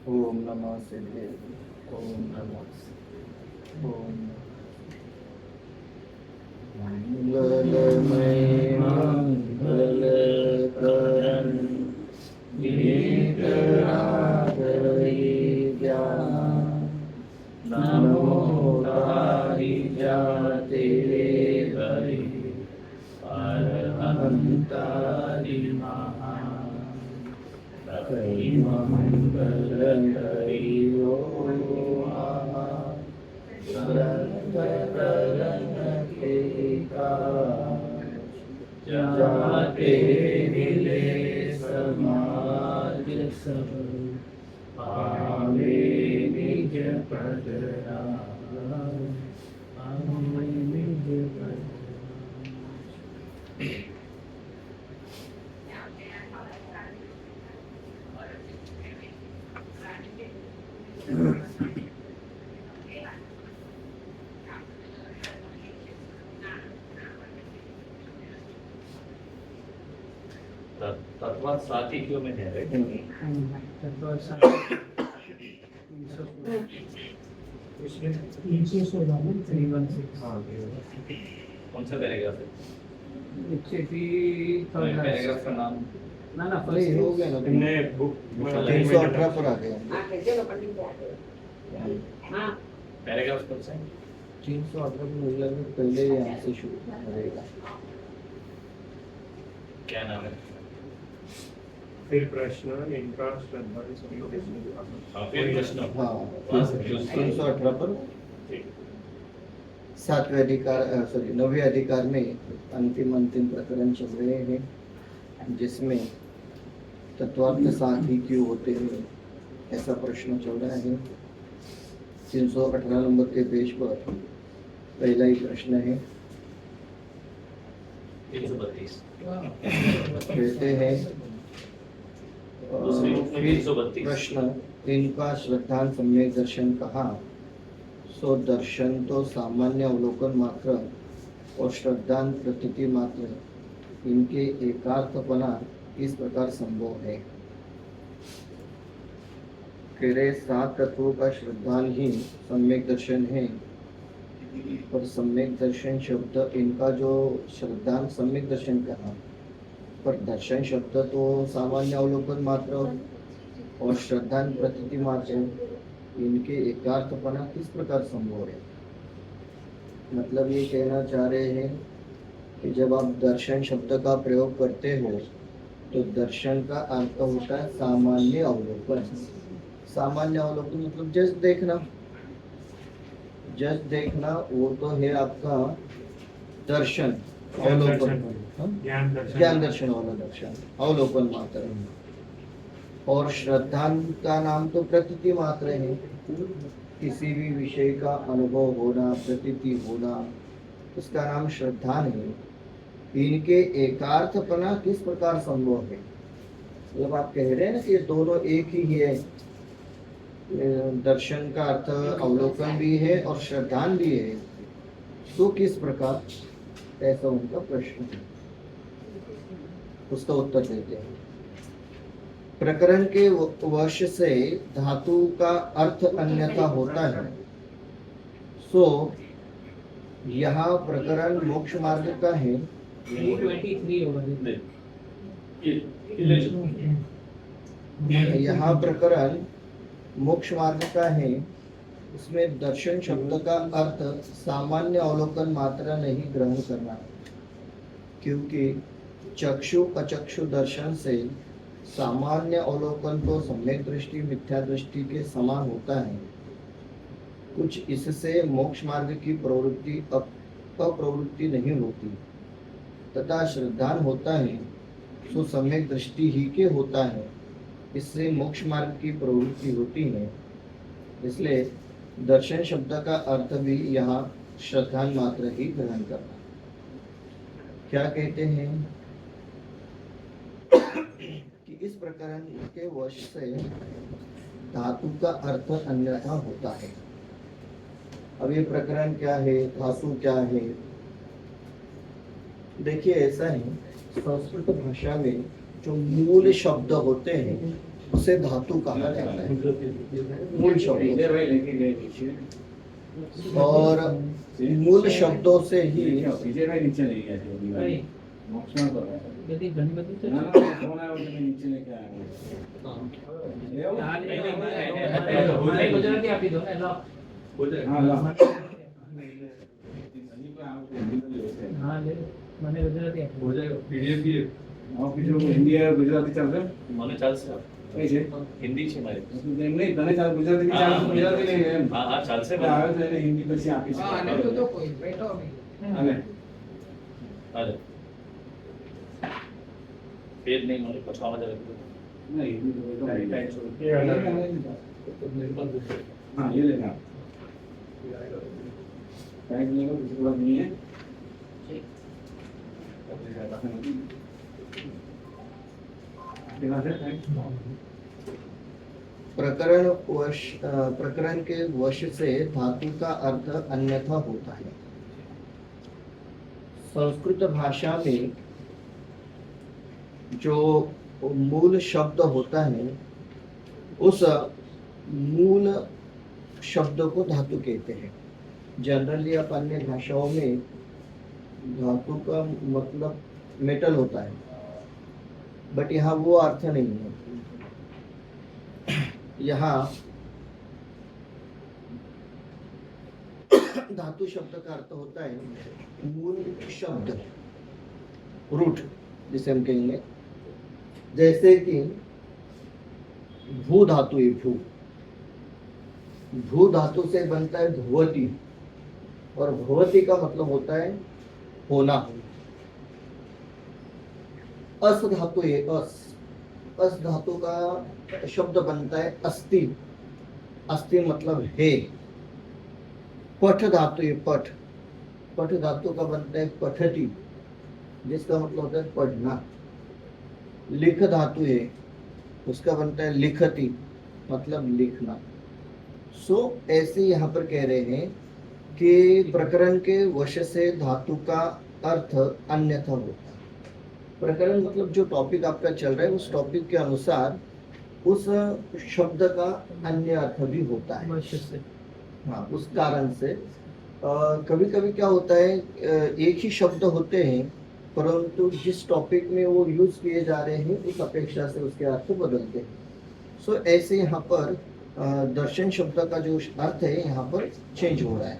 ओम नमः शिवाय। ओम नमः शिवाय। ओम मंगलमय मंगलकरण नमो ताहि जाते हरि अरहंतारि महा हरि मंगल हरि ओम महा ग्रंथ करण के जाते मिले समाज सब पावे निज पद पावे निज पद। तत्वात साथी क्यों में है राइट? तत्वात साथी 316 कौन सा पैराग्राफ है? पैराग्राफ का नाम ना नहीं हो गया ना, तुमने बुक 318 पर आ गया। पैराग्राफ कौन सा है? 318 में मुझे लगा पहले यहाँ से शुरू करेगा। क्या नाम है? फिर प्रश्न इनका श्रद्धा फिर प्रश्न। हाँ 318 पर सातवें अधिकार नौवें अधिकार में अंतिम प्रकरण चल रहे हैं, जिसमें तत्वार्थ साथी क्यों होते हैं ऐसा प्रश्न चल रहा है। 318 नंबर के पेज पर पहला ही प्रश्न है। 332 कहते हैं प्रश्न इनका श्रद्धान सम्यक दर्शन कहा, सो दर्शन तो सामान्य अवलोकन मात्र और श्रद्धान प्रतीति मात्र, इनके एकार्थपना किस प्रकार संभव है। तेरे 7 तत्वों का श्रद्धान ही सम्यक दर्शन है, और सम्यक दर्शन शब्द इनका जो श्रद्धान सम्यक दर्शन कहा, पर दर्शन शब्द तो सामान्य अवलोकन मात्र और श्रद्धान प्रतीति मात्र, इनके एकार्थपना किस प्रकार संभव है। मतलब ये कहना चाह रहे हैं कि जब आप दर्शन शब्द का प्रयोग करते हो तो दर्शन का अर्थ होता है सामान्य अवलोकन। सामान्य अवलोकन मतलब जस्ट देखना वो तो है आपका दर्शन अवलोकन, ज्ञान दर्शन वाला दर्शन अवलोकन मात्र। और श्रद्धान का नाम तो प्रतीति मात्र है, किसी भी विषय का अनुभव होना, प्रतीति होना, उसका नाम श्रद्धान है। इनके एकार्थपना किस प्रकार संभव है। मतलब आप कह रहे हैं ना कि ये दोनों एक ही है, दर्शन का अर्थ अवलोकन भी है और श्रद्धान भी है, तो किस प्रकार, ऐसा उनका प्रश्न है। उसका उत्तर देते हैं। प्रकरण के वश से धातु का अर्थ अन्यथा होता है, सो यहाँ प्रकरण मोक्ष मार्ग का है। 323 होगा। यहाँ प्रकरण मोक्ष मार्ग का है, इसमें दर्शन शब्द का अर्थ सामान्य अवलोकन मात्र नहीं ग्रहण करना, क्योंकि चक्षु अचक्षु दर्शन से सामान्य अवलोकन तो सम्यक दृष्टि मिथ्या दृष्टि के समान होता है। कुछ इससे मोक्ष मार्ग की प्रवृत्ति अप्रवृत्ति नहीं होती, तथा श्रद्धान होता है सो सम्यक दृष्टि ही के होता है, इससे मोक्ष मार्ग की प्रवृत्ति होती है। इसलिए दर्शन शब्द का अर्थ भी यहाँ श्रद्धान मात्र ही ग्रहण करना। क्या कहते हैं कि इस प्रकरण के वश से धातु का अर्थ अन्यथा होता है। अब ये प्रकरण क्या है, धातु क्या है। देखिए ऐसा है, संस्कृत भाषा में जो मूल शब्द होते हैं उसे धातु कहा जाता है, मूल शब्दों से। और मूल शब्दों से ही यदि गणपति तो नहीं, हमारे गुजराती आप ही दो ना लो। हाँ ले मैंने गुजराती आप हो जाएगा पीडीएफ भी है। ગુજરાતી ચાલશે મને ચાલશે કઈ છે હિન્દી છે મારી એમ નહીં તને ચાલ ગુજરાતી બી ચાલશે ગુજરાતી નહીં એમ હા હા ચાલશે આવે તો એને હિન્દી પછી આપી हाँ છે नहीं तो कोई बैठो અને હાલે પેજ નહીં મને પછામાં જ લખી નહીં હિન્દી તો टाइट નહીં छोड़। हाँ ये लेना टाइट लेगा किसी को नहीं है कितना है टाइट प्रकरण के वश से धातु का अर्थ अन्यथा होता है। संस्कृत भाषा में जो मूल शब्द होता है उस मूल शब्द को धातु कहते हैं। जनरली आप अन्य भाषाओं में धातु का मतलब मेटल होता है, बट यहाँ वो अर्थ नहीं है। यहाँ धातु शब्द का अर्थ होता है मूल शब्द, रूट जिसे हम कहेंगे। जैसे कि भू धातु है, भू धातु से बनता है भुवती, और भुवती का मतलब होता है होना। अस धातु है, अस धातु का शब्द बनता है अस्ति, अस्ति मतलब है। पठ धातु है, पठ, पठ धातु का बनता है पठती, जिसका मतलब होता है पढ़ना। लिख धातु है, उसका बनता है लिखती, मतलब लिखना। सो ऐसे यहाँ पर कह रहे हैं कि प्रकरण के वश से धातु का अर्थ अन्यथा होता है। प्रकरण मतलब जो टॉपिक आपका चल रहा है उस टॉपिक के अनुसार उस शब्द का अन्य अर्थ भी होता है। वर्ष से हाँ, उस कारण से कभी कभी क्या होता है, एक ही शब्द होते हैं परंतु जिस टॉपिक में वो यूज किए जा रहे हैं उस अपेक्षा से उसके अर्थ बदलते हैं। सो ऐसे यहाँ पर दर्शन शब्द का जो अर्थ है यहाँ पर चेंज हो रहा है।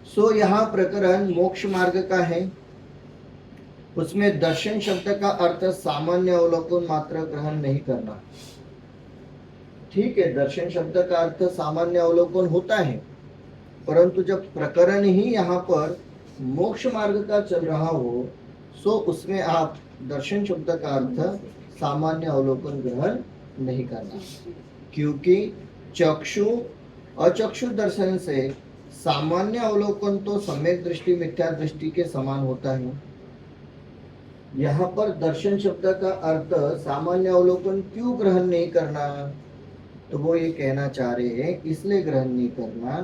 सो यहाँ प्रकरण मोक्ष मार्ग का है, उसमें दर्शन शब्द का अर्थ सामान्य अवलोकन मात्र ग्रहण नहीं करना। ठीक है, दर्शन शब्द का अर्थ सामान्य अवलोकन होता है, परंतु जब प्रकरण ही यहाँ पर मोक्ष मार्ग का चल रहा हो सो उसमें आप दर्शन शब्द का अर्थ सामान्य अवलोकन ग्रहण नहीं करना, क्योंकि चक्षु अचक्षु दर्शन से सामान्य अवलोकन तो सम्यक दृष्टि मिथ्या दृष्टि के समान होता है। यहाँ पर दर्शन शब्द का अर्थ सामान्य अवलोकन क्यों ग्रहण नहीं करना, तो वो ये कहना चाह रहे हैं इसलिए ग्रहण नहीं करना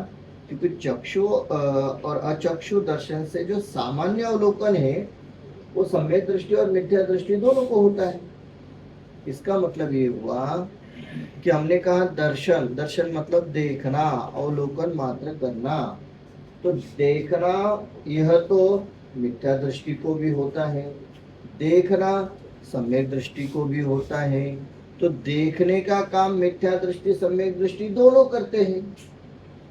क्योंकि चक्षु और अचक्षु दर्शन से जो सामान्य अवलोकन है वो सम्यक दृष्टि और मिथ्या दृष्टि दोनों को होता है। इसका मतलब ये हुआ कि हमने कहा दर्शन, दर्शन मतलब देखना, अवलोकन मात्र करना। तो देखना यह तो मिथ्या दृष्टि को भी होता है, देखना सम्यक दृष्टि को भी होता है। तो देखने का काम मिथ्या दृष्टि सम्यक दृष्टि दोनों करते हैं,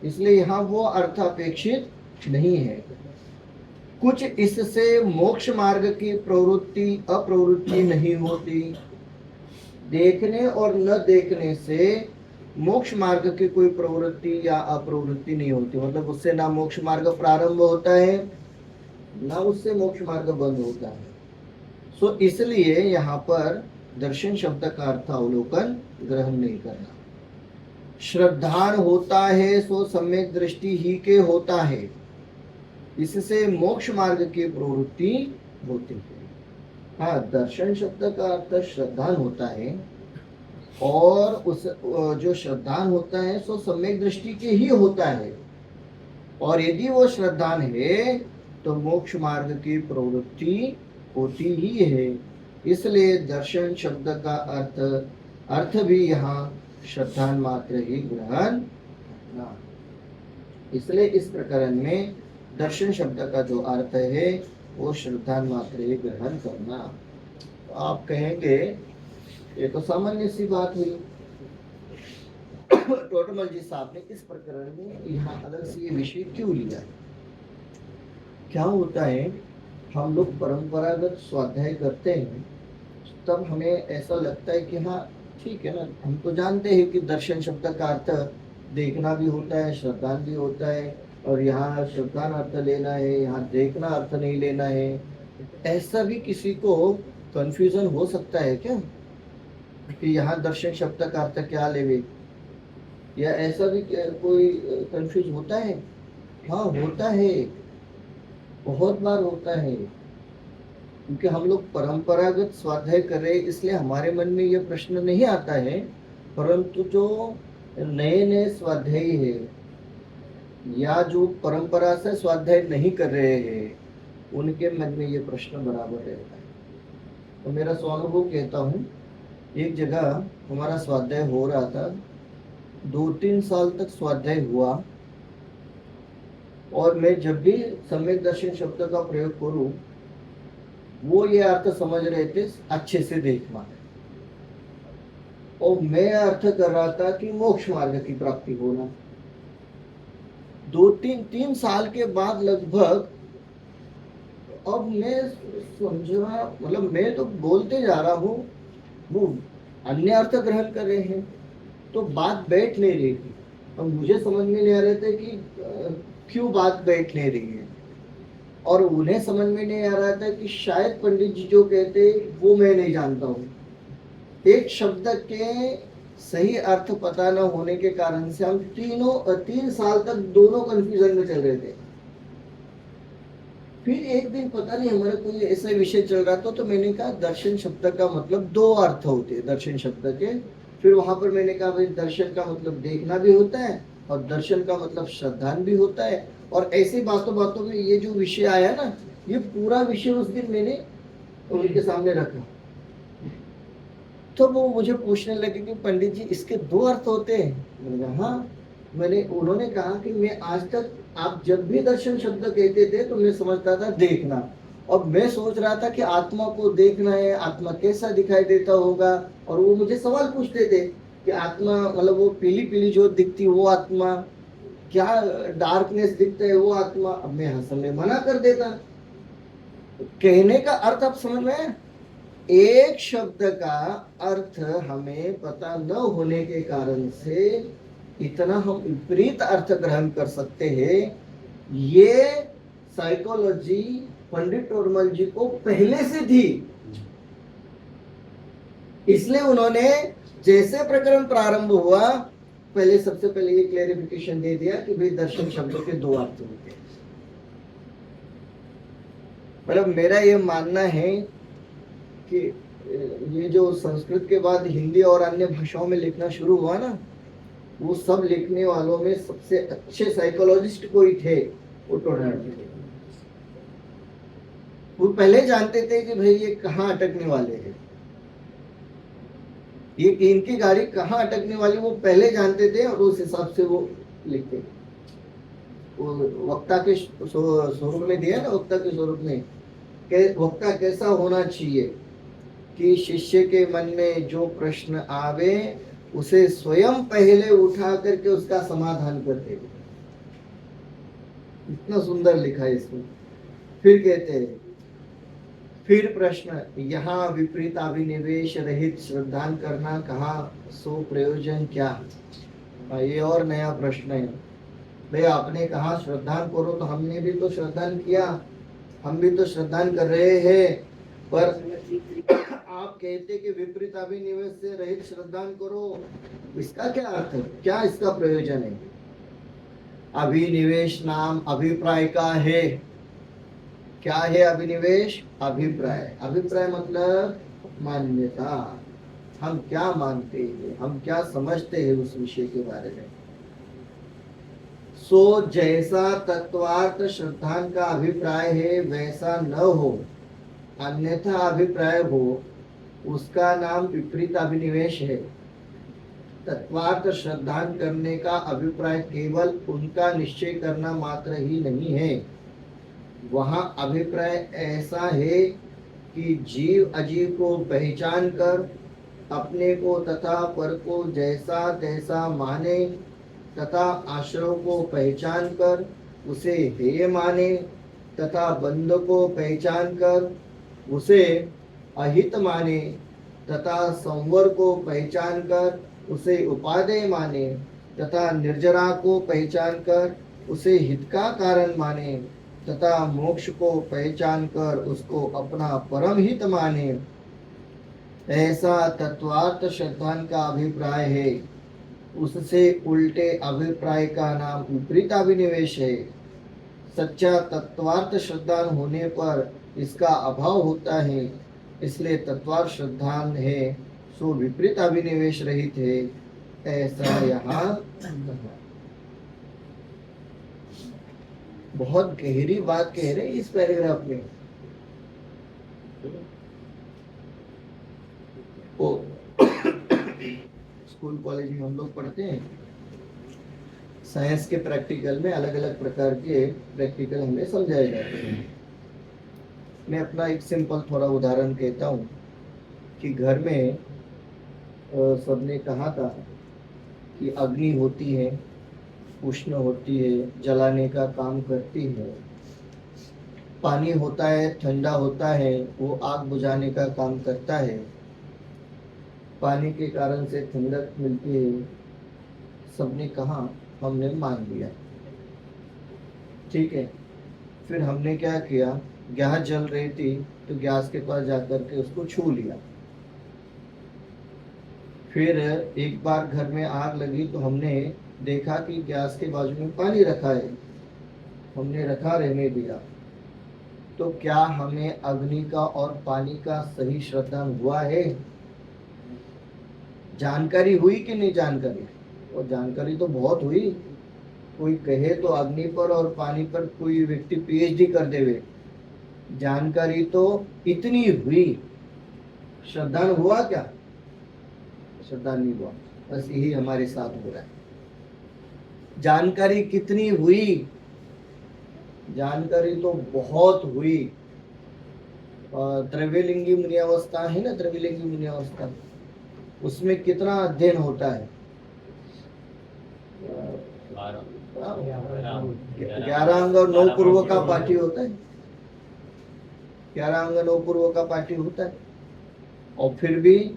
इसलिए यहाँ वो अर्थ अपेक्षित नहीं है। कुछ इससे मोक्ष मार्ग की प्रवृत्ति अप्रवृत्ति नहीं होती। देखने और न देखने से मोक्ष मार्ग की कोई प्रवृत्ति या अप्रवृत्ति नहीं होती, मतलब उससे ना मोक्ष मार्ग प्रारंभ होता है ना उससे मोक्ष मार्ग बंद होता है। सो इसलिए यहाँ पर दर्शन शब्द का अर्थ अवलोकन ग्रहण नहीं करना। श्रद्धान होता है सो सम्यक दृष्टि ही के होता है, इससे मोक्ष मार्ग की प्रवृत्ति होती है। हाँ, दर्शन शब्द का अर्थ श्रद्धान होता है और उस जो श्रद्धान होता है सो सम्यक दृष्टि के ही होता है, और यदि वो श्रद्धान है तो मोक्ष मार्ग की प्रवृत्ति होती ही है। इसलिए दर्शन शब्द का अर्थ अर्थ भी यहाँ श्रद्धान मात्र ही ग्रहण करना। इसलिए इस प्रकरण में दर्शन शब्द का जो अर्थ है वो श्रद्धान मात्र ही ग्रहण करना। तो आप कहेंगे ये तो सामान्य सी बात हुई, टोटमल जी साहब ने इस प्रकरण में यहाँ अलग से ये विषय क्यों लिया? क्या होता है, हम लोग परंपरागत स्वाध्याय करते हैं तब हमें ऐसा लगता है कि हाँ ठीक है ना, हम तो जानते हैं कि दर्शन शब्द का अर्थ देखना भी होता है, श्रद्धान भी होता है, और यहाँ श्रद्धान अर्थ लेना है, यहाँ देखना अर्थ नहीं लेना है। ऐसा भी किसी को कंफ्यूजन हो सकता है क्या कि यहाँ दर्शन शब्द का अर्थ क्या लेवे, या ऐसा भी कोई कंफ्यूज होता है? हाँ होता है, बहुत बार होता है, क्योंकि हम लोग परंपरागत स्वाध्याय कर रहे हैं इसलिए हमारे मन में यह प्रश्न नहीं आता है, परंतु जो नए नए स्वाध्यायी है या जो परंपरा से स्वाध्याय नहीं कर रहे हैं उनके मन में ये प्रश्न बराबर रहता है। तो मेरा स्वानुभव कहता हूँ, एक जगह हमारा स्वाध्याय हो रहा था, 2-3 साल तक स्वाध्याय हुआ, और मैं जब भी सम्यक दर्शन शब्द का प्रयोग करूं वो ये अर्थ समझ रहे थे अच्छे से देखना, और मैं अर्थ कर रहा था कि मोक्ष मार्ग की प्राप्ति होना। 2-3 साल के बाद लगभग अब मैं समझा, मतलब मैं तो बोलते जा रहा हूँ, वो अन्य अर्थ ग्रहण कर रहे हैं, तो बात बैठ नहीं रही थी। अब मुझे समझ में नहीं आ रहे थे कि क्यों बात बैठ नहीं रही है, और उन्हें समझ में नहीं आ रहा था कि शायद पंडित जी जो कहते वो मैं नहीं जानता हूँ। एक शब्द के सही अर्थ पता न होने के कारण से हम 3 साल तक दोनों कंफ्यूजन में चल रहे थे। फिर एक दिन पता नहीं हमारा कोई ऐसा विषय चल रहा था, तो मैंने कहा दर्शन शब्द का मतलब 2 अर्थ होते हैं दर्शन शब्द के। फिर वहां पर मैंने कहा भाई दर्शन का मतलब देखना भी होता है और दर्शन का मतलब श्रद्धान भी होता है, और ऐसी बातों बातों में ये जो विषय आया ना, ये पूरा विषय उस दिन मैंने उनके सामने रखा। तो वो मुझे पूछने लगे कि पंडित जी इसके 2 अर्थ होते हैं? मैंने कहा हाँ। उन्होंने कहा कि मैं आज तक आप जब भी दर्शन शब्द कहते थे तो मैं समझता था देखना, और मैं सोच रहा था कि आत्मा को देखना है, आत्मा कैसा दिखाई देता होगा, और वो मुझे सवाल पूछते थे कि आत्मा मतलब वो पीली पीली जो दिखती वो आत्मा, क्या डार्कनेस दिखता है वो आत्मा। अब मैं हंसने मना कर देता। कहने का अर्थ आप समझ रहे हैं, एक शब्द का अर्थ हमें पता न होने के कारण से इतना हम विपरीत अर्थ ग्रहण कर सकते हैं। ये साइकोलॉजी पंडित टोडरमल जी को पहले से थी, इसलिए उन्होंने जैसे प्रकरण प्रारंभ हुआ पहले सबसे पहले ये क्लेरिफिकेशन दे दिया कि भाई दर्शन शब्द के 2 अर्थ होते हैं। मतलब मेरा ये मानना है कि ये जो संस्कृत के बाद हिंदी और अन्य भाषाओं में लिखना शुरू हुआ ना, वो सब लिखने वालों में सबसे अच्छे साइकोलॉजिस्ट कोई थे, वो टोडरमल थे। वो पहले जानते थे कि भाई ये कहाँ अटकने वाले हैं, ये इनकी गाड़ी कहाँ अटकने वाली, वो पहले जानते थे, और उस हिसाब से वो लिखते। वो वक्ता के स्वरूप में दिया ना, वक्ता के स्वरूप में वक्ता कैसा होना चाहिए कि शिष्य के मन में जो प्रश्न आवे उसे स्वयं पहले उठा करके उसका समाधान कर दे। इतना सुंदर लिखा है इसमें। फिर कहते हैं, फिर प्रश्न, यहाँ विपरीत अभिनिवेश रहित श्रद्धान करना कहा, सो प्रयोजन क्या? ये और नया प्रश्न है। भाई आपने कहा श्रद्धान करो, तो हमने भी तो श्रद्धान किया, हम भी तो श्रद्धान कर रहे हैं, पर आप कहते कि विपरीत अभिनिवेश से रहित श्रद्धान करो, इसका क्या अर्थ है, क्या इसका प्रयोजन है? अभिनिवेश नाम अभिप्राय का है। क्या है अभिनिवेश? अभिप्राय। अभिप्राय मतलब मान्यता, हम क्या मानते हैं, हम क्या समझते हैं उस विषय के बारे में। सो जैसा तत्वार्थ श्रद्धान का अभिप्राय है वैसा न हो, अन्यथा अभिप्राय हो, उसका नाम विपरीत अभिनिवेश है। तत्वार्थ श्रद्धान करने का अभिप्राय केवल उनका निश्चय करना मात्र ही नहीं है। वहाँ अभिप्राय ऐसा है कि जीव अजीव को पहचान कर अपने को तथा पर को जैसा तैसा माने तथा आश्रव को पहचान कर उसे हेय माने तथा बंध को पहचान कर उसे अहित माने तथा संवर को पहचान कर उसे उपादेय माने तथा निर्जरा को पहचान कर उसे हित का कारण माने तथा मोक्ष को पहचान कर उसको अपना परम हित माने। ऐसा तत्वार्थ श्रद्धान का अभिप्राय है। उससे उल्टे अभिप्राय का नाम विपरीत अभिनिवेश है। सच्चा तत्वार्थ श्रद्धान होने पर इसका अभाव होता है, इसलिए तत्वार्थ श्रद्धान है सो विपरीत अभिनिवेश रहित है, ऐसा यहाँ बहुत गहरी बात कह रहे हैं इस पैराग्राफ में। ओ स्कूल कॉलेज में हम लोग पढ़ते हैं, साइंस के प्रैक्टिकल में अलग अलग प्रकार के प्रैक्टिकल हमें समझाए जाते हैं। मैं अपना एक सिंपल थोड़ा उदाहरण कहता हूँ कि घर में सबने कहा था कि अग्नि होती है, उष्ण होती है, जलाने का काम करती है। पानी होता है, ठंडा होता है, वो आग बुझाने का काम करता है। पानी के कारण से ठंडक मिलती है। सबने कहा, हमने मान लिया, ठीक है। फिर हमने क्या किया, गैस जल रही थी तो गैस के पास जाकर के उसको छू लिया। फिर एक बार घर में आग लगी तो हमने देखा कि गैस के बाजू में पानी रखा है, हमने रखा, रहने दिया। तो क्या हमें अग्नि का और पानी का सही श्रद्धान हुआ है? जानकारी हुई कि नहीं जानकारी? और जानकारी तो बहुत हुई। कोई कहे तो अग्नि पर और पानी पर कोई व्यक्ति पीएचडी कर देवे, जानकारी तो इतनी हुई, श्रद्धान हुआ क्या? श्रद्धान नहीं हुआ। बस यही हमारे साथ हो रहा है। जानकारी कितनी हुई? जानकारी तो बहुत हुई। त्रिवेलिंगी मुनियावस्था है ना, त्रिवेलिंगी मुनियावस्था, उसमें कितना अध्ययन होता है? 11 अंग और 9 पूर्व का पाठी होता है। 11 अंग 9 पूर्व का पाठी होता है, और फिर भी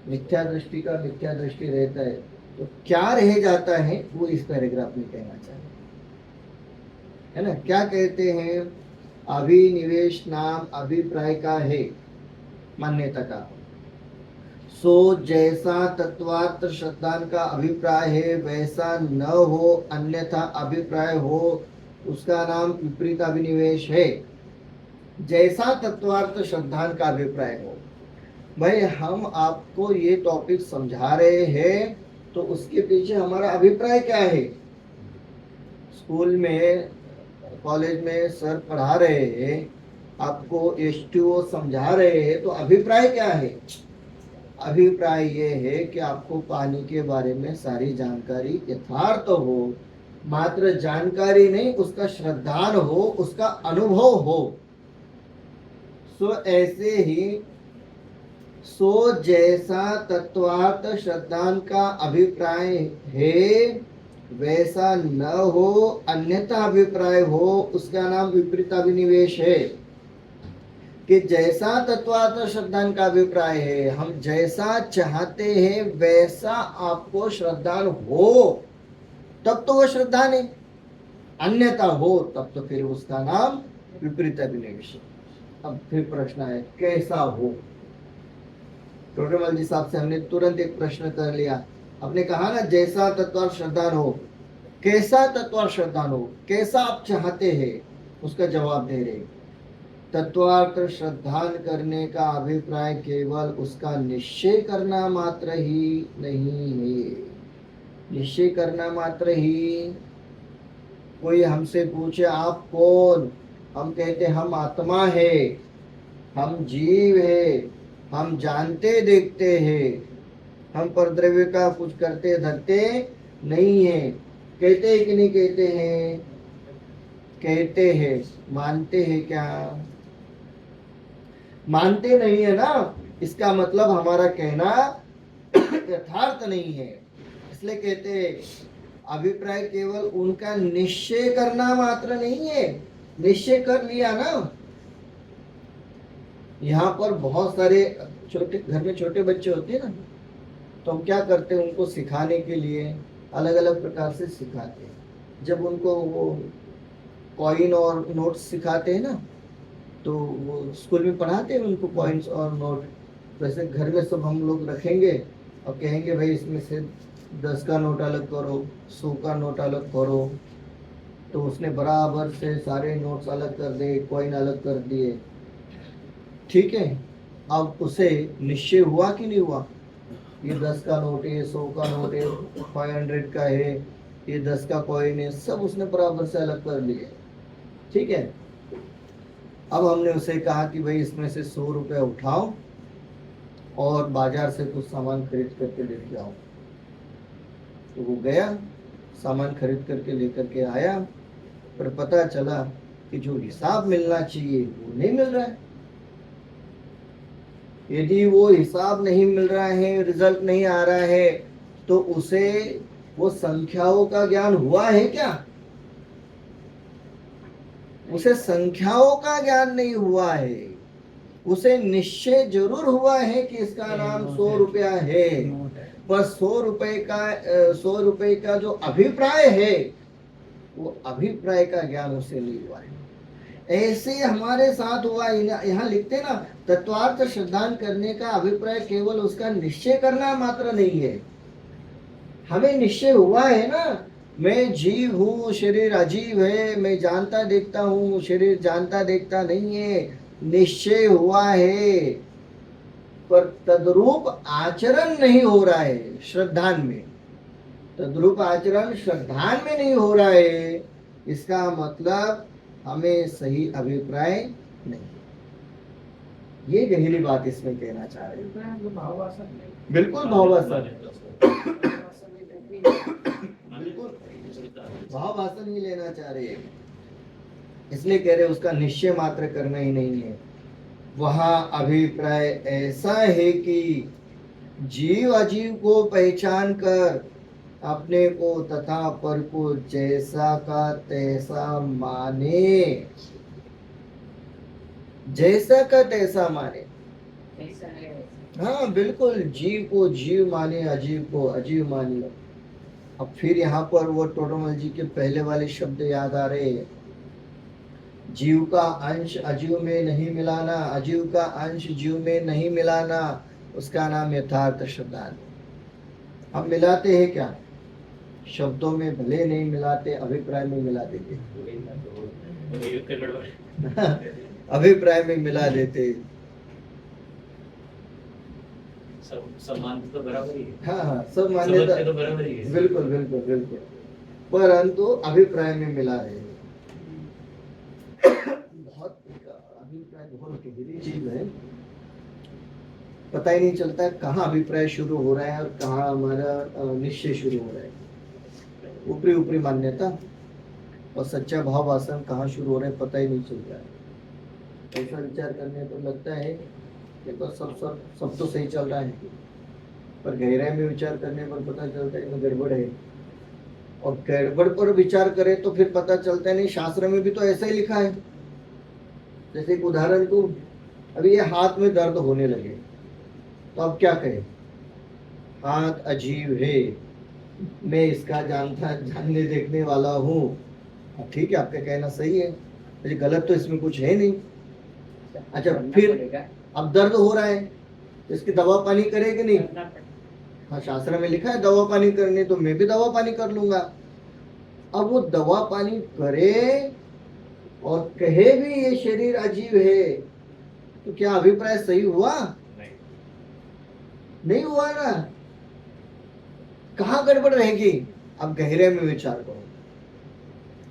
मिथ्या दृष्टि का मिथ्या दृष्टि रहता है। तो क्या रह जाता है वो इस पैराग्राफ में कहना चाहिए, है ना। क्या कहते हैं? अभिनिवेश नाम अभिप्राय का है, मान्यता का। सो जैसा तत्वार्थ श्रद्धान का अभिप्राय है वैसा न हो, अन्यथा अभिप्राय हो, उसका नाम विपरीत अभिनिवेश है। जैसा तत्वार्थ श्रद्धान का अभिप्राय हो। भाई हम आपको ये टॉपिक समझा रहे हैं तो उसके पीछे हमारा अभिप्राय क्या है? स्कूल में, कॉलेज में सर पढ़ा रहे हैं, आपको H2O समझा रहे हैं, तो अभिप्राय क्या है? अभिप्राय ये है कि आपको पानी के बारे में सारी जानकारी यथार्थ हो, मात्र जानकारी नहीं, उसका श्रद्धान हो, उसका अनुभव हो। सो ऐसे ही जैसा तत्वार्थ श्रद्धान का अभिप्राय है वैसा न हो, अन्यथा अभिप्राय हो, उसका नाम विपरीत अभिनिवेश है। कि जैसा तत्वार्थ श्रद्धान का अभिप्राय है, हम जैसा चाहते हैं वैसा आपको श्रद्धान हो तब तो वो श्रद्धान है, अन्यथा हो तब तो फिर उसका नाम विपरीत अभिनिवेश। अब फिर प्रश्न है कैसा हो? टोटल जी साहब से हमने तुरंत एक प्रश्न कर लिया। आपने कहा ना जैसा तत्वार्थ श्रद्धान हो, कैसा तत्वार्थ श्रद्धान हो, कैसा आप चाहते हैं, उसका जवाब दे रहे। तत्वार्थ श्रद्धान करने का अभिप्राय केवल उसका निश्चय करना मात्र ही नहीं है। निश्चय करना मात्र ही। कोई हमसे पूछे आप कौन, हम कहते हम आत्मा है, हम जीव है, हम जानते देखते हैं, हम परद्रव्य का कुछ करते धरते नहीं है। कहते हैं कि नहीं कहते हैं? कहते हैं। मानते हैं क्या? मानते नहीं है ना, इसका मतलब हमारा कहना यथार्थ नहीं है। इसलिए कहते हैं अभिप्राय केवल उनका निश्चय करना मात्र नहीं है। निश्चय कर लिया ना। यहाँ पर बहुत सारे छोटे घर में छोटे बच्चे होते हैं ना, तो हम क्या करते हैं, उनको सिखाने के लिए अलग अलग प्रकार से सिखाते हैं। जब उनको वो कॉइन और नोट्स सिखाते हैं ना, तो वो स्कूल में पढ़ाते हैं उनको कॉइन्स और नोट। वैसे घर में सब हम लोग रखेंगे और कहेंगे भाई इसमें से 10 का नोट अलग करो, 100 का नोट अलग करो। तो उसने बराबर से सारे नोट्स अलग कर दिए, कॉइन अलग कर दिए। ठीक है, अब उसे निश्चय हुआ कि नहीं हुआ? ये 10 का नोट है, 100 का नोट है, 500 का है, ये 10 का कॉइन है, सब उसने बराबर से अलग कर लिए। ठीक है, अब हमने उसे कहा कि भाई इसमें से 100 रुपये उठाओ और बाजार से कुछ सामान खरीद करके लेके आओ। तो वो गया, सामान खरीद करके लेकर के आया, पर पता चला कि जो हिसाब मिलना चाहिए वो नहीं मिल रहा है। यदि वो हिसाब नहीं मिल रहा है, रिजल्ट नहीं आ रहा है, तो उसे वो संख्याओं का ज्ञान हुआ है क्या? उसे संख्याओं का ज्ञान नहीं हुआ है। उसे निश्चय जरूर हुआ है कि इसका नाम 100 रुपया है, पर 100 रुपए का जो अभिप्राय है, वो अभिप्राय का ज्ञान उसे नहीं हुआ है। ऐसे हमारे साथ हुआ। यहाँ लिखते ना, तत्वार्थ श्रद्धान करने का अभिप्राय केवल उसका निश्चय करना मात्र नहीं है। हमें निश्चय हुआ है ना, मैं जीव हूँ, शरीर अजीव है, मैं जानता देखता हूँ, शरीर जानता देखता नहीं है। निश्चय हुआ है, पर तद्रूप आचरण नहीं हो रहा है श्रद्धान में। तद्रूप आचरण श्रद्धान में नहीं हो रहा है, इसका मतलब हमें सही अभिप्राय नहीं। ये गहरी बात इसमें कहना चाह रहे हैं। बिल्कुल भाववासन, बिल्कुल भाववासन ही लेना चाह रहे हैं। इसलिए कह रहे उसका निश्चय मात्र करना ही नहीं है। वहां अभिप्राय ऐसा है कि जीव अजीव को पहचान कर अपने को तथा पर को जैसा का तैसा माने। जैसा का तैसा माने। हाँ बिल्कुल, जीव को जीव माने, अजीव को अजीव माने। अब फिर यहाँ पर वो टोटोमोलॉजी के पहले वाले शब्द याद आ रहे हैं। जीव का अंश अजीव में नहीं मिलाना, अजीव का अंश जीव में नहीं मिलाना, उसका नाम यथार्थ श्रद्धान। हम मिलाते हैं क्या? शब्दों में भले नहीं मिलाते, अभिप्राय में मिला देते। अभिप्राय में मिला देते। सब मानते तो बराबर ही है। हाँ, सब मान्यता तो बराबर ही है। बिल्कुल बिल्कुल बिल्कुल, परंतु अभिप्राय में मिला रहे हैं। बहुत अभिप्राय बहुत गहरी चीज है। पता ही नहीं चलता कहाँ अभिप्राय शुरू हो रहा है और कहाँ हमारा निश्चय शुरू हो रहा है। ऊपरी ऊपरी मान्यता और सच्चा भाव वासन कहाँ शुरू हो रहा है पता ही नहीं चल रहा है। ऐसा विचार करने पर लगता है कि बस सब तो सही चल रहा है, पर गहराई में विचार करने पर पता चलता है कि गड़बड़ है। और गड़बड़ पर विचार करें तो फिर पता चलता है नहीं, शास्त्र में भी तो ऐसा ही लिखा है। जैसे एक उदाहरण को, अभी ये हाथ में दर्द होने लगे तो अब क्या कहें? हाथ अजीब है, मैं इसका जानने देखने वाला हूँ। ठीक है, आपका कहना सही है, मुझे गलत तो इसमें कुछ है नहीं। अच्छा, फिर अब दर्द हो रहा है तो इसकी दवा पानी करे कि नहीं? हाँ, शास्त्र में लिखा है दवा पानी करने, तो मैं भी दवा पानी कर लूंगा। अब वो दवा पानी करे और कहे भी ये शरीर अजीब है, तो क्या अभिप्राय सही हुआ? नहीं हुआ ना। कहाँ गड़बड़ रहेगी? अब गहरे में विचार करो,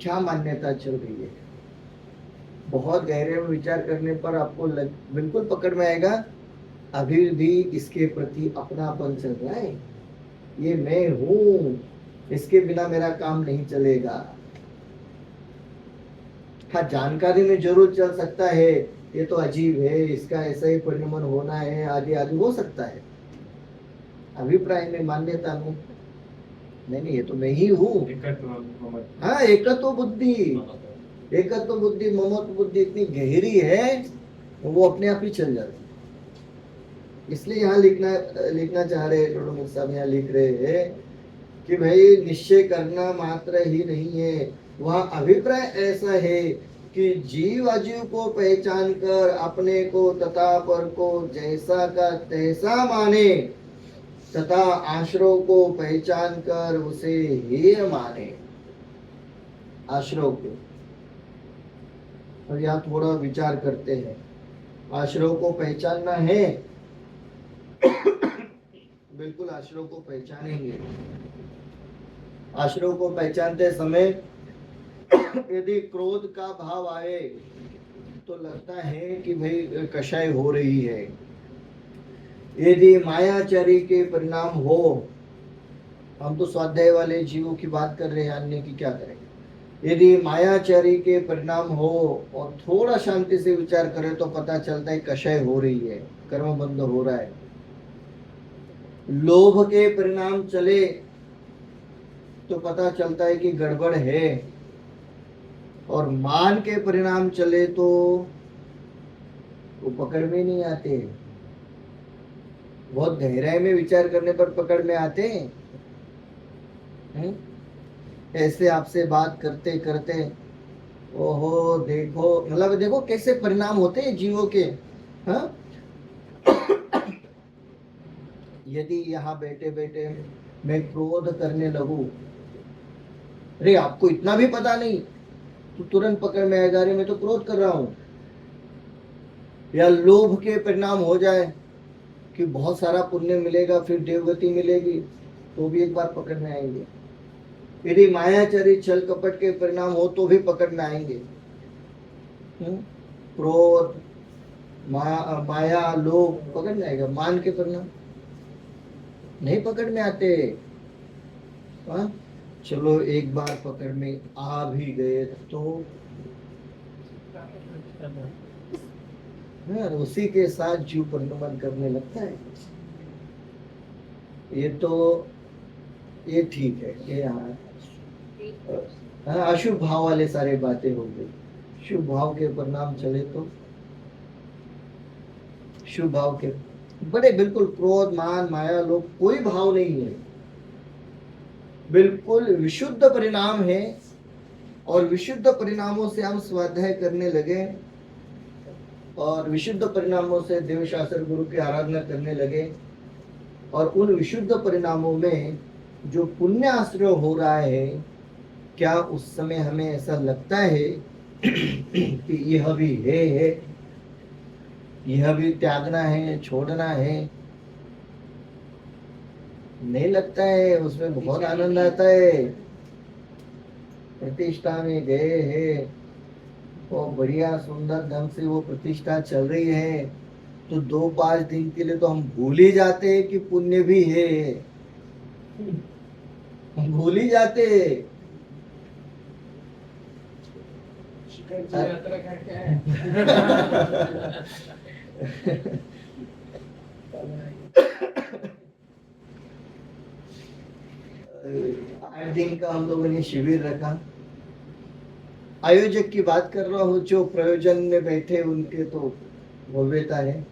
क्या मान्यता चल रही है। बहुत गहरे में विचार करने पर आपको बिल्कुल पकड़ में आएगा अभी भी इसके प्रति अपनापन चल रहा है, ये मैं हूं, इसके बिना मेरा काम नहीं चलेगा। हाँ, जानकारी में जरूर चल सकता है, ये तो अजीब है, इसका ऐसा ही परिणमन होना है, आदि आदि हो सकता है। अभिप्राय में, मान्यता में नहीं, ये तो मैं ही हूँ। हाँ, एकत्व बुद्धि, एकत्व बुद्धि, ममत्व बुद्धि इतनी गहरी है, वो अपने आप ही चल जाती है। इसलिए यहाँ लिखना चाह रहे हैं साहब, यहाँ लिख रहे हैं कि भाई निश्चय करना मात्र ही नहीं है, वहाँ अभिप्राय ऐसा है कि जीव अजीव को पहचान कर अपने को तथा पर को जैसा का तैसा माने, तथा आश्रय को पहचान कर उसे हेय माने। आश्रय को, और यहाँ थोड़ा विचार करते हैं, आश्रय को पहचानना है, बिल्कुल आश्रय को पहचानेंगे। आश्रय को पहचानते समय यदि क्रोध का भाव आए तो लगता है कि भाई कषाय हो रही है। यदि मायाचारी के परिणाम हो, हम तो स्वाध्याय वाले जीवों की बात कर रहे हैं, अन्य की क्या करेंगे। यदि मायाचारी के परिणाम हो और थोड़ा शांति से विचार करें तो पता चलता है कषाय हो रही है, कर्म बंद हो रहा है। लोभ के परिणाम चले तो पता चलता है कि गड़बड़ है, और मान के परिणाम चले तो वो पकड़ में नहीं आते, बहुत गहराई में विचार करने पर पकड़ में आते हैं। ऐसे आपसे बात करते करते, ओहो देखो, मतलब देखो कैसे परिणाम होते हैं जीवों के। हाँ, यदि यहाँ बैठे बैठे मैं क्रोध करने लगूं, अरे आपको इतना भी पता नहीं, तो तुरंत पकड़ में आएगा, अरे मैं तो क्रोध कर रहा हूं। या लोभ के परिणाम हो जाए कि बहुत सारा पुण्य मिलेगा, फिर देवगति मिलेगी, तो भी एक बार पकड़ में आएंगे। यदि मायाचारी छल कपट के परिणाम हो तो भी पकड़ में आएंगे। क्रोध, माया, लोभ पकड़ में आएगा। मान के परिणाम नहीं पकड़ में आते। हाँ, चलो एक बार पकड़ में आ भी गए तो उसी के साथ जीव परिणमन करने लगता है। ये तो ये ठीक है, ये हाँ, अशुभ भाव वाले सारे बातें हो गई। शुभ भाव के परिणाम चले तो शुभ भाव के बड़े, बिल्कुल क्रोध, मान, माया, लोभ कोई भाव नहीं है, बिल्कुल विशुद्ध परिणाम है। और विशुद्ध परिणामों से हम स्वाध्याय करने लगे, और विशुद्ध परिणामों से देव शास्त्र गुरु की आराधना करने लगे, और उन विशुद्ध परिणामों में जो पुण्य आश्रय हो रहा है, क्या उस समय हमें ऐसा लगता है कि यह भी है, यह भी त्यागना है, छोड़ना है? नहीं लगता है, उसमें बहुत आनंद आता है। प्रतिष्ठा में गए हैं, वो बढ़िया सुंदर ढंग से वो प्रतिष्ठा चल रही है, तो 2-5 दिन के लिए तो हम भूल ही जाते हैं कि पुण्य भी है, हम भूल ही जाते हैं। यात्रा क्या है? 8 दिन का हम लोगों ने शिविर रखा। आयोजक की बात कर रहा हूँ, जो प्रयोजन में बैठे उनके तो भव्यता है।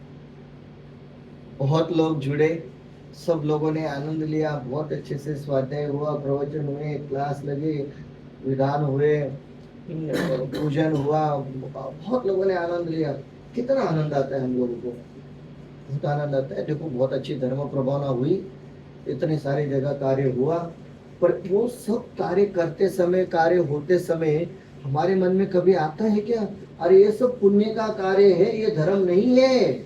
बहुत लोग जुड़े, सब लोगों ने आनंद लिया, बहुत अच्छे से स्वाध्याय हुआ, प्रवचन हुए, क्लास लगे, विधान हुए, पूजन हुआ, बहुत लोगों ने आनंद लिया। कितना आनंद आता है हम लोगों को, बहुत आनंद आता है। देखो बहुत अच्छी धर्म प्रभावना हुई, इतने सारे जगह कार्य हुआ, पर वो सब कार्य करते समय, कार्य होते समय हमारे मन में कभी आता है क्या, अरे ये सब पुण्य का कार्य है, ये धर्म नहीं है?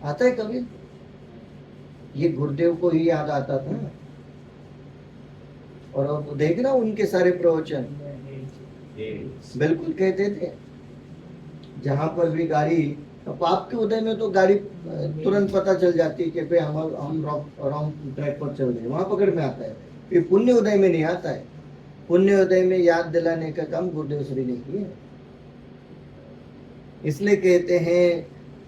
आता है कभी? ये गुरुदेव को ही याद आता था। और अब देखना उनके सारे प्रवचन बिल्कुल कहते थे, जहां पर भी गाड़ी पाप के उदय में तो गाड़ी तुरंत पता चल जाती है कि भाई हम रॉन्ग ट्रैक पर चल रहे हैं, वहां पकड़ में आता है। ये पुण्य उदय में नहीं आता है। पुण्य उदय में याद दिलाने का काम गुरुदेव श्री ने किया। इसलिए कहते हैं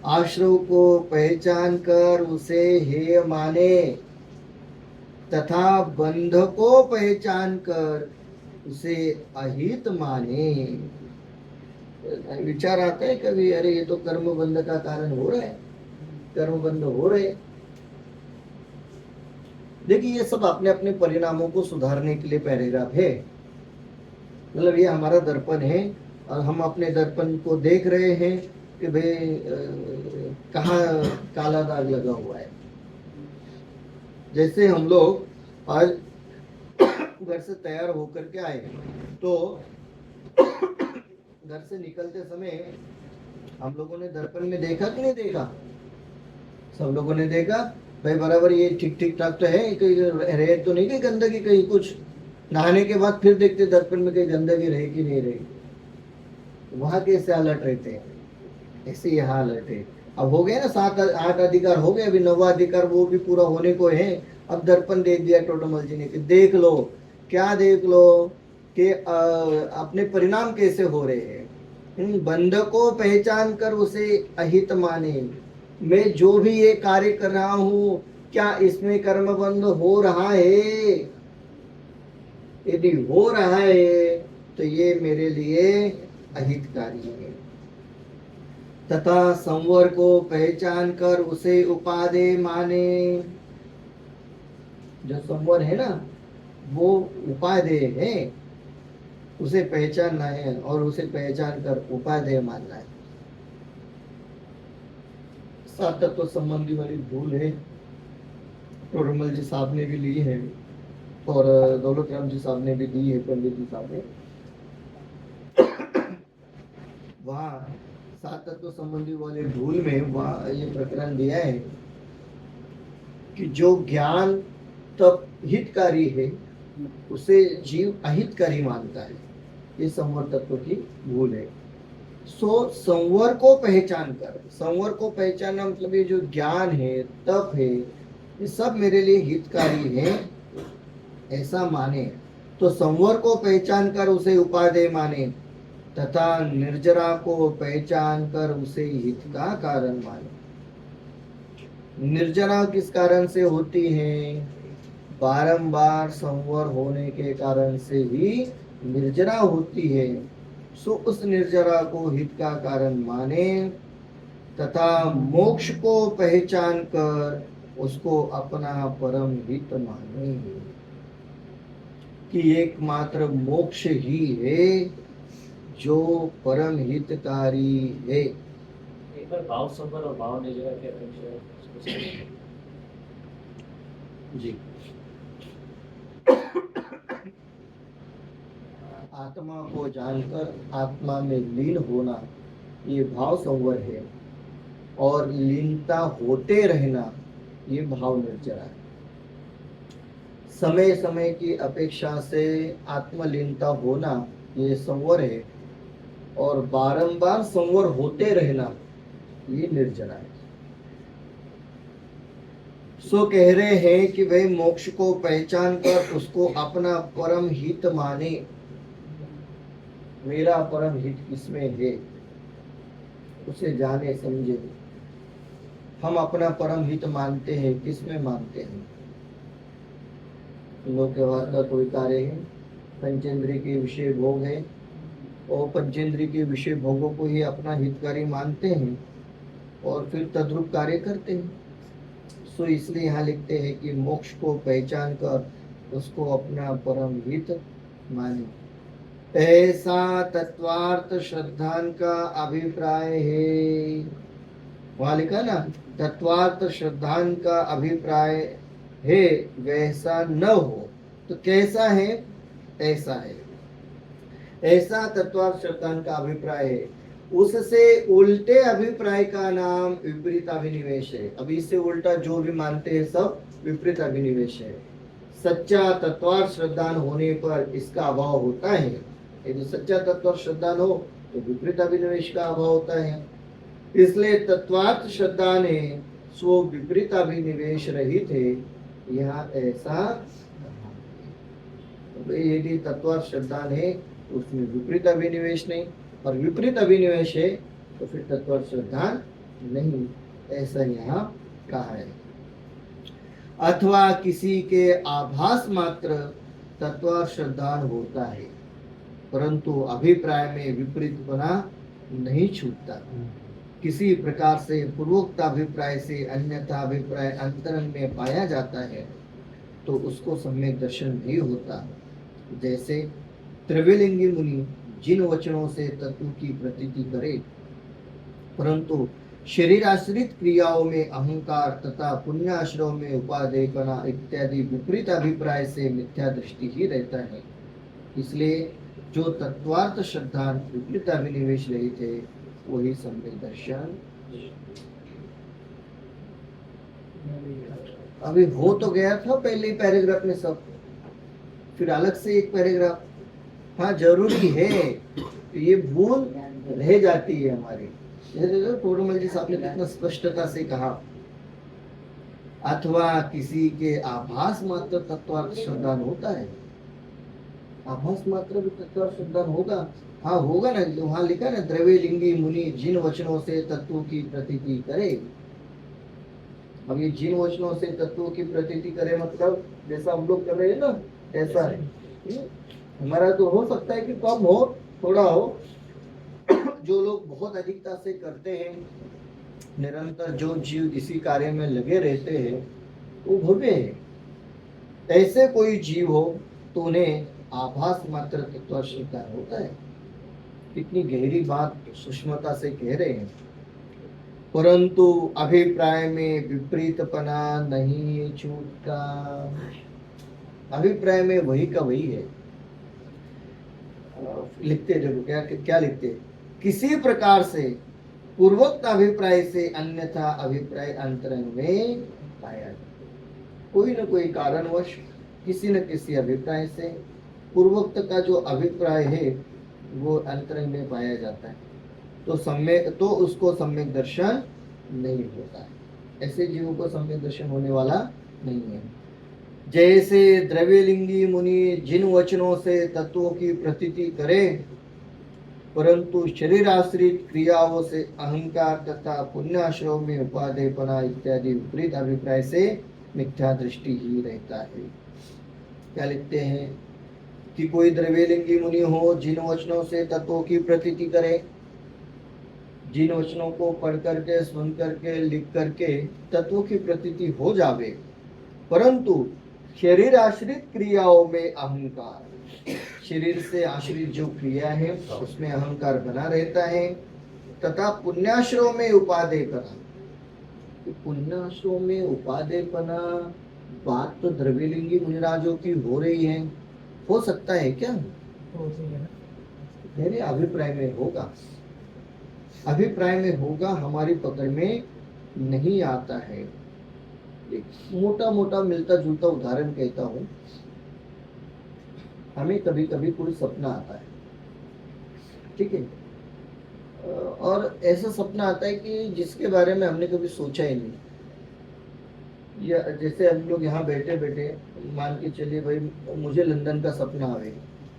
आश्रव को पहचान कर उसे हेय माने तथा बंध को पहचान कर उसे अहित माने। विचार आता है कभी, अरे ये तो कर्म बंध का कारण हो रहा है, कर्म बंध हो रहे। देखिए ये सब अपने अपने परिणामों को सुधारने के लिए पैराग्राफ है। मतलब ये हमारा दर्पण है और हम अपने दर्पण को देख रहे हैं कि भाई कहाँ काला दाग लगा हुआ है। जैसे हम लोग आज घर से तैयार होकर के आए तो घर से निकलते समय हम लोगों ने दर्पण में देखा कि नहीं देखा? सब लोगों ने देखा भाई बराबर ये ठीक ठीक ठाक तो है, कहीं रहे तो नहीं, कहीं गंदगी कहीं कुछ। नहाने के बाद फिर देखते दर्पण में कहीं गंदगी रहे कि नहीं रही। वहां कैसे अलर्ट रहते हैं, ऐसे यहाँ अलर्ट है। अब हो गया ना 7-8 अधिकार हो गए, अभी 9वां अधिकार वो भी पूरा होने को है। अब दर्पण दे दिया टोटमल जी ने कि देख लो, क्या देख लो कि अपने परिणाम कैसे हो रहे हैं। बंध को पहचान कर उसे अहित माने। मैं जो भी ये कार्य कर रहा हूं क्या इसमें कर्म बंध हो रहा है? यदि हो रहा है तो ये मेरे लिए अहितकारी है। तथा संवर को पहचान कर उसे उपादेय माने। जो संवर है ना वो उपादेय है, उसे पहचानना है और उसे पहचान कर उपादेय मानना है। सात तत्व संबंधी वाली भूल है, टोडरमल जी साहब ने भी ली है और दौलत राम जी साहब ने भी दी है, पंडित जी साहब ने। वहाँ सात तत्व संबंधी वाले भूल में वहाँ ये प्रकरण दिया है कि जो ज्ञान तब हितकारी है उसे जीव अहितकारी मानता है। ये संवर तत्व की भूल है। सो संवर को पहचान कर, संवर को पहचानना मतलब ये जो ज्ञान है, तप है, ये सब मेरे लिए हितकारी है ऐसा माने। तो संवर को पहचान कर उसे उपादेय माने तथा निर्जरा को पहचान कर उसे हित का कारण माने। निर्जरा किस कारण से होती है? बारंबार संवर होने के कारण से ही निर्जरा होती है। सो उस निर्जरा को हित का कारण माने तथा मोक्ष को पहचान कर उसको अपना परम हित माने कि एकमात्र मोक्ष ही है जो परम हितकारी है। एक बार भाव संवर और भाव निर्जरा के अपेक्षा जी। आत्मा को जानकर आत्मा में लीन होना ये भाव संवर है और लीनता होते रहना ये भाव निर्जरा है। समय समय की अपेक्षा से आत्मलीनता होना ये संवर है और बारंबार संवर होते रहना ये निर्जरा है। सो कह रहे हैं कि भाई मोक्ष को पहचान कर उसको अपना परम हित माने। मेरा परम हित किसमें है उसे जाने समझे। हम अपना परम हित मानते हैं, किसमें मानते हैं? लोक व्यवहार का कोई कार्य है, पंचेंद्रिय के विषय भोग है और पंचेंद्रिय के विषय भोगों को ही अपना हितकारी मानते हैं और फिर तद्रूप कार्य करते हैं। सो इसलिए यहाँ लिखते हैं कि मोक्ष को पहचान कर उसको अपना परम हित माने। ऐसा तत्वार्थ श्रद्धान का अभिप्राय है। वहां लिखा ना तत्वार्थ श्रद्धान का अभिप्राय है वैसा न हो तो कैसा है? ऐसा है। ऐसा तत्वार्थ श्रद्धान का अभिप्राय है, उससे उल्टे अभिप्राय का नाम विपरीत अभिनिवेश है। अभी इससे उल्टा जो भी मानते हैं सब विपरीत अभिनिवेश है। सच्चा तत्वार्थ श्रद्धान होने पर इसका अभाव होता है। यदि सच्चा तत्वार्थ श्रद्धान हो तो विपरीत अभिनिवेश का अभाव होता है। इसलिए तत्वार्थ श्रद्धा ने स्व विपरीत अभिनिवेश रहित है, यहाँ ऐसा यदि तत्वार्थ श्रद्धा ने उसमें विपरीत अभिनिवेश नहीं और विपरीत अभिनिवेश है तो फिर तत्वार्थ श्रद्धा नहीं, ऐसा यहाँ कहा है। अथवा किसी के आभास मात्र तत्वार्थ श्रद्धान होता है, परंतु अभिप्राय में विपरीतपना नहीं छूटता। किसी प्रकार से पूर्वोक्त अभिप्राय से अन्यथा अभिप्राय अंतरंग में पाया जाता है तो उसको सम्यक दर्शन भी होता है। जैसे त्रिवेलिंगी मुनि जिन वचनों से तत्व की प्रतीति करे, परंतु शरीर आश्रित क्रियाओं में अहंकार तथा पुण्याश्रव में उपादेयपना इत्यादि विपरीत अभिप्राय से मिथ्या दृष्टि ही रहता है। इसलिए जो तत्वार्थ श्रद्धा विपरीत अभिनिवेश रही थे वही सम्यक दर्शन। अभी हो तो गया था पहले पैराग्राफ में सब, फिर अलग से एक पैराग्राफ। हाँ जरूरी है, ये भूल रह जाती है हमारी। टोडरमल जी साहब ने कितना स्पष्टता से कहा, अथवा किसी के आभास मात्र तत्वार्थ श्रद्धान होता है। आभास मात्र भी तत्वार्थ श्रद्धान होगा, हाँ होगा ना, वहां लिखा ना द्रव्यलिंगी मुनि जिन वचनों से तत्वों की प्रतीति करे। अब ये जिन वचनों से तत्वों की प्रतीति करे मतलब जैसा हम लोग कर रहे हैं ना, ऐसा है। हमारा तो हो सकता है कि कम हो, थोड़ा हो। जो लोग बहुत अधिकता से करते हैं, निरंतर जो जीव इसी कार्य में लगे रहते हैं, वो भव्य है। ऐसे कोई जीव हो तो उन्हें आभास मात्र तत्व स्वीकार होता है। कितनी गहरी बात सूक्ष्मता से कह रहे हैं। परंतु अभिप्राय में विपरीतपना नहीं छूटता। अभिप्राय में वही का वही है। लिखते देखो क्या लिखते, किसी प्रकार से पूर्वोक्त अभिप्राय से अन्यथा अभिप्राय अंतरंग में पाया। कोई न कोई कारणवश किसी न किसी अभिप्राय से पूर्वोक्त का जो अभिप्राय है वो अंतरंग में पाया जाता है, तो उसको सम्यक दर्शन नहीं होता है। ऐसे जीवों को सम्यक दर्शन होने वाला नहीं है। जैसे द्रव्यलिंगी मुनि जिन वचनों से तत्वों की प्रतीति करे, परंतु शरीर आश्रित क्रियाओं से अहंकार तथा पुण्याश्रव में उपादेयपना इत्यादि विपरीत अभिप्राय से मिथ्या दृष्टि ही रहता है। क्या लिखते हैं कि कोई द्रव्यलिंगी मुनि हो जिन वचनों से तत्वों की प्रतीति करे, जिन वचनों को पढ़ करके सुन करके लिख करके तत्वों की प्रतीति हो जावे, परंतु शरीर आश्रित क्रियाओं में अहंकार, शरीर से आश्रित जो क्रिया है उसमें अहंकार बना रहता है, तथा पुण्याश्रव में उपादेयपना। पुण्याश्रव में उपादेयपना बात तो द्रव्यलिंगी मुनिराजों की हो रही है, हो सकता है क्या? मेरे अभिप्राय में होगा, अभिप्राय में होगा, हमारी पकड़ में नहीं आता है। एक मोटा मोटा मिलता जुलता उदाहरण कहता हूँ। हमें कभी कभी कोई सपना आता है, ठीक है, और ऐसा सपना आता है कि जिसके बारे में हमने कभी सोचा ही नहीं। या जैसे हम लोग यहाँ बैठे बैठे मान के चलिए भाई मुझे लंदन का सपना आवे,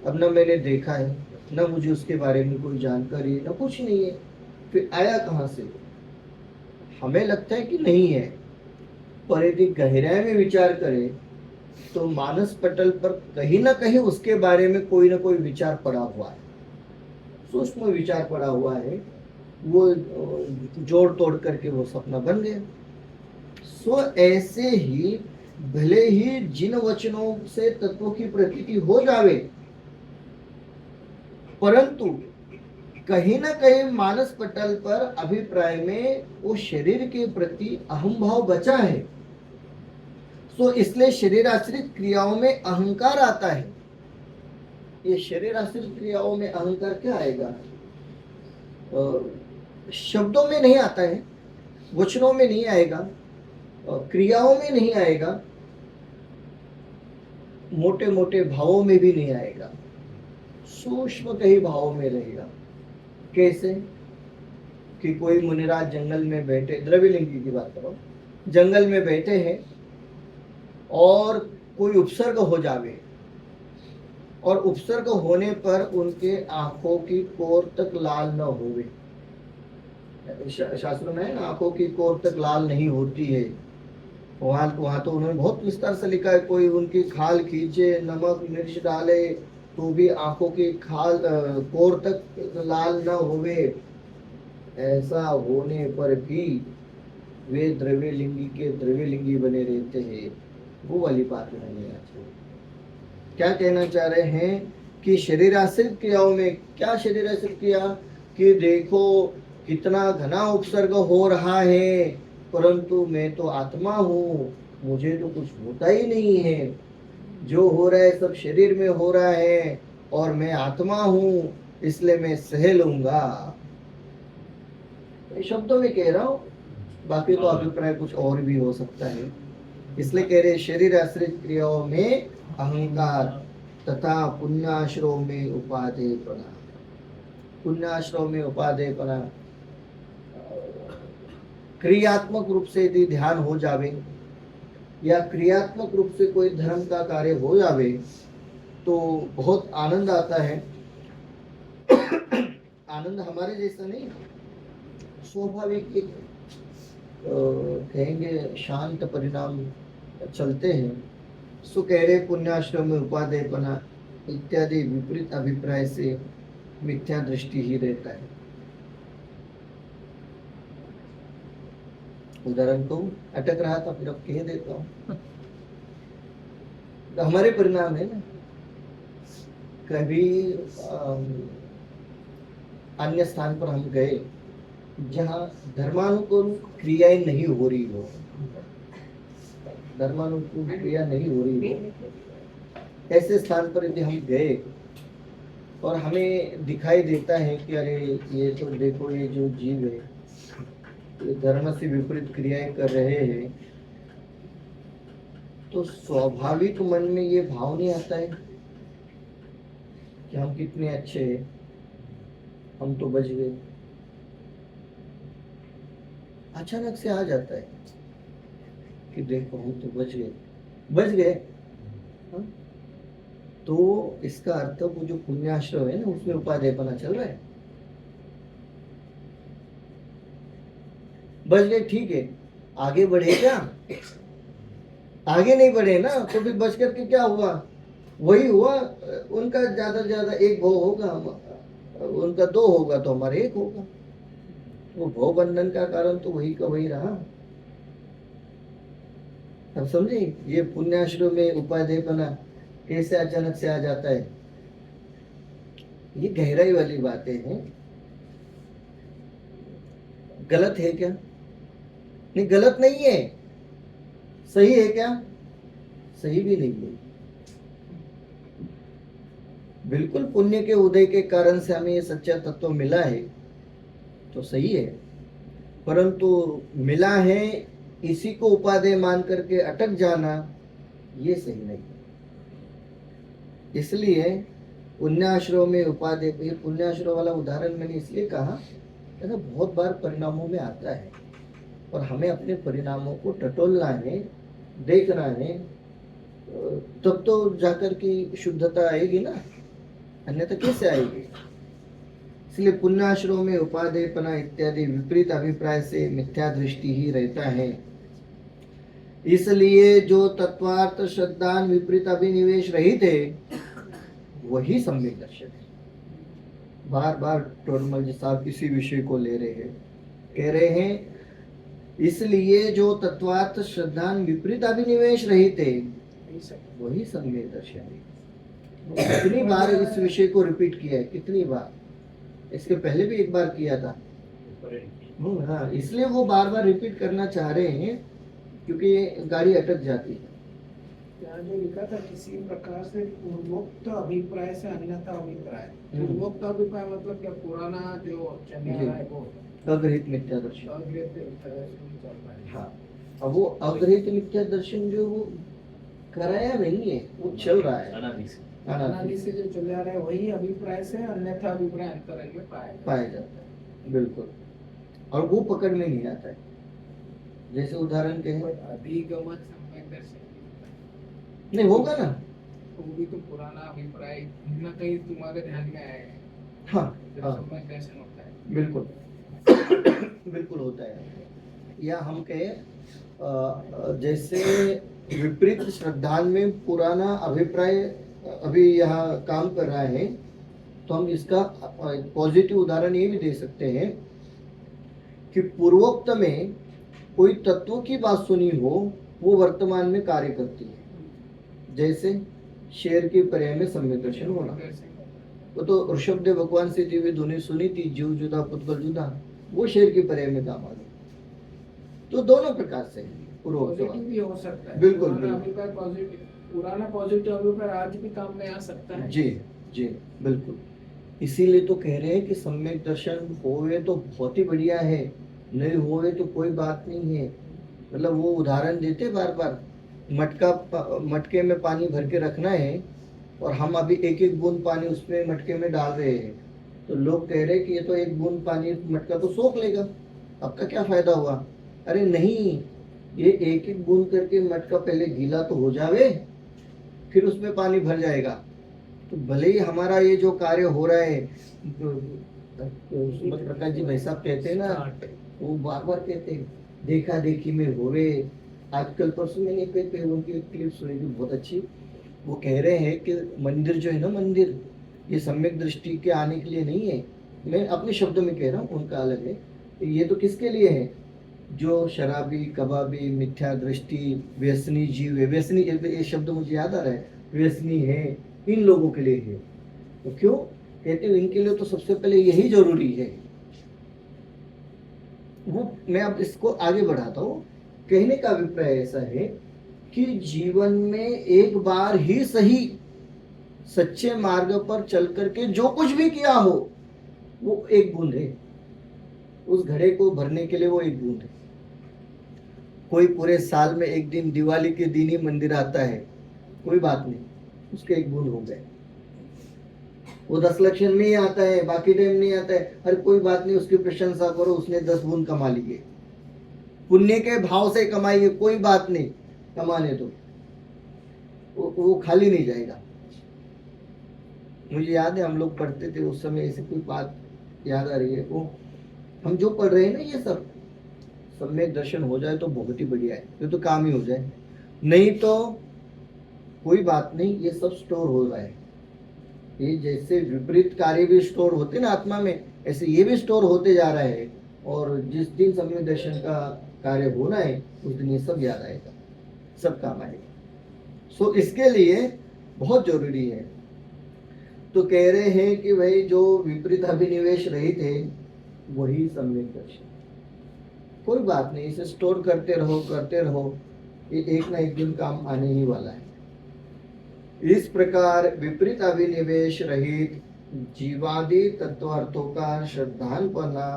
अब ना मैंने देखा है, ना मुझे उसके बारे में कोई जानकारी, ना कुछ नहीं है, फिर आया कहाँ से? हमें लगता है कि नहीं है, पर यदि गहराई में विचार करें तो मानस पटल पर कहीं ना कहीं उसके बारे में कोई ना कोई विचार पड़ा हुआ है, सूक्ष्म विचार पड़ा हुआ है, वो जोड़ तोड़ करके वो सपना बन गया। सो ऐसे ही भले ही जिन वचनों से तत्वों की प्रतीति हो जावे, परंतु कहीं ना कहीं मानस पटल पर अभिप्राय में वो शरीर के प्रति अहम भाव बचा है। सो इसलिए शरीर आश्रित क्रियाओं में अहंकार आता है। ये शरीर आश्रित क्रियाओं में अहंकार क्या आएगा? शब्दों में नहीं आता है, वचनों में नहीं आएगा, क्रियाओं में नहीं आएगा, मोटे मोटे भावों में भी नहीं आएगा, सूक्ष्म कई भावों में रहेगा। कैसे? कि कोई मुनिराज जंगल में बैठे, द्रव्यलिंगी की बात करो, जंगल में बैठे हैं और कोई उपसर्ग हो जावे और उपसर्ग होने पर उनके आंखों की कोर तक लाल न होवे। शास्त्र में है ना, आंखों की कोर तक लाल नहीं होती है। वहां तो उन्होंने बहुत विस्तार से लिखा है, कोई उनकी खाल खींचे, नमक मिर्च डाले तो भी आंखों की खाल कोर तक लाल न होवे, ऐसा होने पर भी वे द्रव्यलिंगी के द्रव्यलिंगी बने रहते हैं। वो वाली बात नहीं है। क्या कहना चाह रहे हैं कि शरीराश्रित क्रियाओं में, क्या शरीराश्रित क्रिया कि देखो कितना घना उपसर्ग हो रहा है, परंतु मैं तो आत्मा हूँ, मुझे तो कुछ होता ही नहीं है, जो हो रहा है सब शरीर में हो रहा है और मैं आत्मा हूँ इसलिए मैं सह लूंगा। शब्दों में कह रहा हूँ, बाकी तो अभिप्राय कुछ और भी हो सकता है। इसलिए कह रहे शरीर आश्रित क्रियाओं में अहंकार तथा पुण्याश्रव में उपादेयपना। पुण्याश्रव में उपादेयपना क्रियात्मक रूप से यदि ध्यान हो जावे या क्रियात्मक रूप से कोई धर्म का कार्य हो जावे तो बहुत आनंद आता है। आनंद हमारे जैसा नहीं, स्वाभाविक एक कहेंगे शांत परिणाम चलते हैं। सो कह रहे पुण्याश्रम में उपादेयपना इत्यादि विपरीत अभिप्राय से मिथ्या दृष्टि ही रहता है। उदाहरण को अटक रहा था, फिर अब कह देता हूँ। तो हमारे परिणाम है ना, कभी अन्य स्थान पर हम गए जहाँ धर्मानुकूल क्रियाएं नहीं हो रही हो, धर्मानुकूल क्रिया नहीं हो रही हो, ऐसे स्थान पर यदि हम गए और हमें दिखाई देता है कि अरे ये तो देखो ये जो जीव है ये धर्म से विपरीत क्रियाएं कर रहे हैं, तो स्वाभाविक मन में ये भाव नहीं आता है कि हम कितने अच्छे हैं, हम तो बच गए। अचानक से आ जाता है कि देखो हम तो बच गए। हाँ? तो इसका अर्थ वो जो पुण्याश्रव है ना उसमें उपादेयपना चल रहा है। बच गए ठीक है, आगे बढ़े क्या? आगे नहीं बढ़े ना, तो फिर बच करके क्या हुआ? वही हुआ, उनका ज्यादा से ज्यादा एक भव होगा, उनका दो होगा तो हमारा एक होगा। वो भव बंधन का कारण तो वही का वही रहा। अब समझे ये पुण्याश्रम में उपादेयपना कैसे अचानक से आ जाता है। ये गहराई वाली बातें हैं। गलत है क्या? नहीं, गलत नहीं है। सही है क्या? सही भी नहीं है। बिल्कुल पुण्य के उदय के कारण से हमें ये सच्चा तत्व मिला है तो सही है, परंतु मिला है इसी को उपादेय मान करके अटक जाना ये सही नहीं। इसलिए पुण्याश्रव में उपादेय, ये पुण्याश्रव वाला उदाहरण मैंने इसलिए कहा, ऐसा बहुत बार परिणामों में आता है और हमें अपने परिणामों को टटोलना है, देखना है, तब तो जाकर की शुद्धता आएगी ना, अन्यथा कैसे आएगी। इसलिए पुण्याश्रव में उपादेयपना इत्यादि विपरीत अभिप्राय से मिथ्या दृष्टि ही रहता है। इसलिए जो तत्वार्थ श्रद्धान विपरीत अभिनिवेश रहित है वही सम्यक दर्शन है। बार बार टोडरमल जी साहब किसी विषय को ले रहे हैं, कह रहे हैं इसलिए जो तत्वार्थ श्रद्धान विपरीत अभिनिवेश रहित है वही सम्यक दर्शन है। कितनी बार इस विषय को रिपीट किया है, कितनी बार, इसके पहले भी एक बार किया था। हाँ, इसलिए वो बार बार रिपीट करना चाह रहे हैं क्योंकि गाड़ी अटक जाती है। यहाँ जो लिखा था किसी प्रकार से पूर्वोक्त अभिप्राय से अन्यथा अभिप्राय, पूर्वोक्त अभिप्राय मतलब क्या? पुराना जो चल रहा है वो अग्रहित मिथ्या दर्शन। अग्रहित मिथ्या दर्शन चल रहा है। हाँ, अब वो अग्रहित मिथ्या दर्शन जो वो कराया नहीं है, वो चल रहा है अनादि से जो चल रहा है वही अभिप्राय से अन्यथा अभिप्राय अंतरंग में पाया जाता है। बिल्कुल। और वो पकड़ में नहीं आता है। जैसे उदाहरण के पर अभिगमन सम्यक दर्शन नहीं होगा ना। वो भी तो पुराना अभिप्राय कहीं ना कहीं तुम्हारे ध्यान में आएगा हाँ जब हाँ सम्यक दर्शन होता है। बिल्कुल बिल्कुल होता है। या हम कहें जैसे विपरीत श्रद्धान में पुराना अभिप्राय अभी यहाँ काम कर रहा है, तो हम इसका पॉजिटिव उदाहरण ये भी दे सकते हैं कि पूर्वोक्त में कोई तत्व की बात सुनी हो, वो वर्तमान में कार्य करती है। जैसे शेर की पर्याय में सम्यक दर्शन होना, वो तो ऋषभदेव भगवान से दिव्य ध्वनि सुनी थी, जीव जुदा पुतगल जुदा, वो शेर की पर्याय में काम आ गई। तो दोनों प्रकार से पूर्वोक्त पॉजिटिव भी हो सकता है। बिल्कुल, पुराना बिल्कुल। अभिप्राय पॉजिटिव, पुराना पॉजिटिव अभिप्राय आज भी काम में आ सकता है। जी जी बिल्कुल। इसीलिए तो कह रहे हैं कि सम्यक दर्शन होवे तो बहुत ही बढ़िया है, नहीं होवे तो कोई बात नहीं है। मतलब वो उदाहरण देते बार बार, मटके में पानी भर के रखना है और हम अभी एक एक बूंद पानी उसमें मटके में डाल रहे हैं, तो लोग कह रहे हैं कि ये तो एक बूंद पानी मटका तो सोख लेगा, आपका क्या फायदा हुआ। अरे नहीं, ये एक एक बूंद करके मटका पहले गीला तो हो जावे, फिर उसमें पानी भर जाएगा। तो भले ही हमारा ये जो कार्य हो रहा है, सुमत प्रकाश जी भाई साहब कहते हैं ना, वो बार बार कहते हैं देखा देखी में होवे। आजकल परसों मैंने एक उनकी क्लिप सुनी थी बहुत अच्छी। वो कह रहे हैं कि मंदिर जो है ना, मंदिर ये सम्यक दृष्टि के आने के लिए नहीं है। मैं अपने शब्दों में कह रहा हूँ, उनका अलग है। ये तो किसके लिए है? जो शराबी, कबाबी, मिथ्या दृष्टि, व्यसनी जीव है। व्यसनी ये शब्द मुझे याद आ रहा है, व्यसनी है, इन लोगों के लिए है। तो क्यों कहते हो? इनके लिए तो सबसे पहले यही जरूरी है। वो मैं अब इसको आगे बढ़ाता हूँ। कहने का अभिप्राय ऐसा है कि जीवन में एक बार ही सही सच्चे मार्ग पर चल करके जो कुछ भी किया हो, वो एक बूंद है। उस घड़े को भरने के लिए वो एक बूंद है। कोई पूरे साल में एक दिन दिवाली के दिन ही मंदिर आता है, कोई बात नहीं, उसके एक बूंद हो गए। वो 10 लक्षण में ही आता है, बाकी टाइम नहीं आता है, हर कोई बात नहीं, उसकी प्रशंसा करो, उसने 10 बूंद कमा लिए। पुण्य के भाव से कमाइए, कोई बात नहीं, कमाने दो, वो खाली नहीं जाएगा। मुझे याद है हम लोग पढ़ते थे उस समय, ऐसी कोई बात याद आ रही है। वो हम जो पढ़ रहे हैं ना, ये सब सम्यक दर्शन हो जाए तो बहुत ही बढ़िया है, ये तो काम ही हो जाए। नहीं तो कोई बात नहीं, ये सब स्टोर हो रहा है। ये जैसे विपरीत कार्य भी स्टोर होते ना आत्मा में, ऐसे ये भी स्टोर होते जा रहा है। और जिस दिन सम्यक दर्शन का कार्य होना है, उस दिन ये सब याद आएगा, सब काम आएगा। सो इसके लिए बहुत जरूरी है। तो कह रहे हैं कि भाई जो विपरीत अभिनिवेश रहित है, वही सम्यक दर्शन। कोई बात नहीं, इसे स्टोर करते रहो, ये एक ना एक दिन काम आने ही वाला है। इस प्रकार विपरीत अभिनिवेश रहित जीवादि तत्वार्थों का श्रद्धालुपना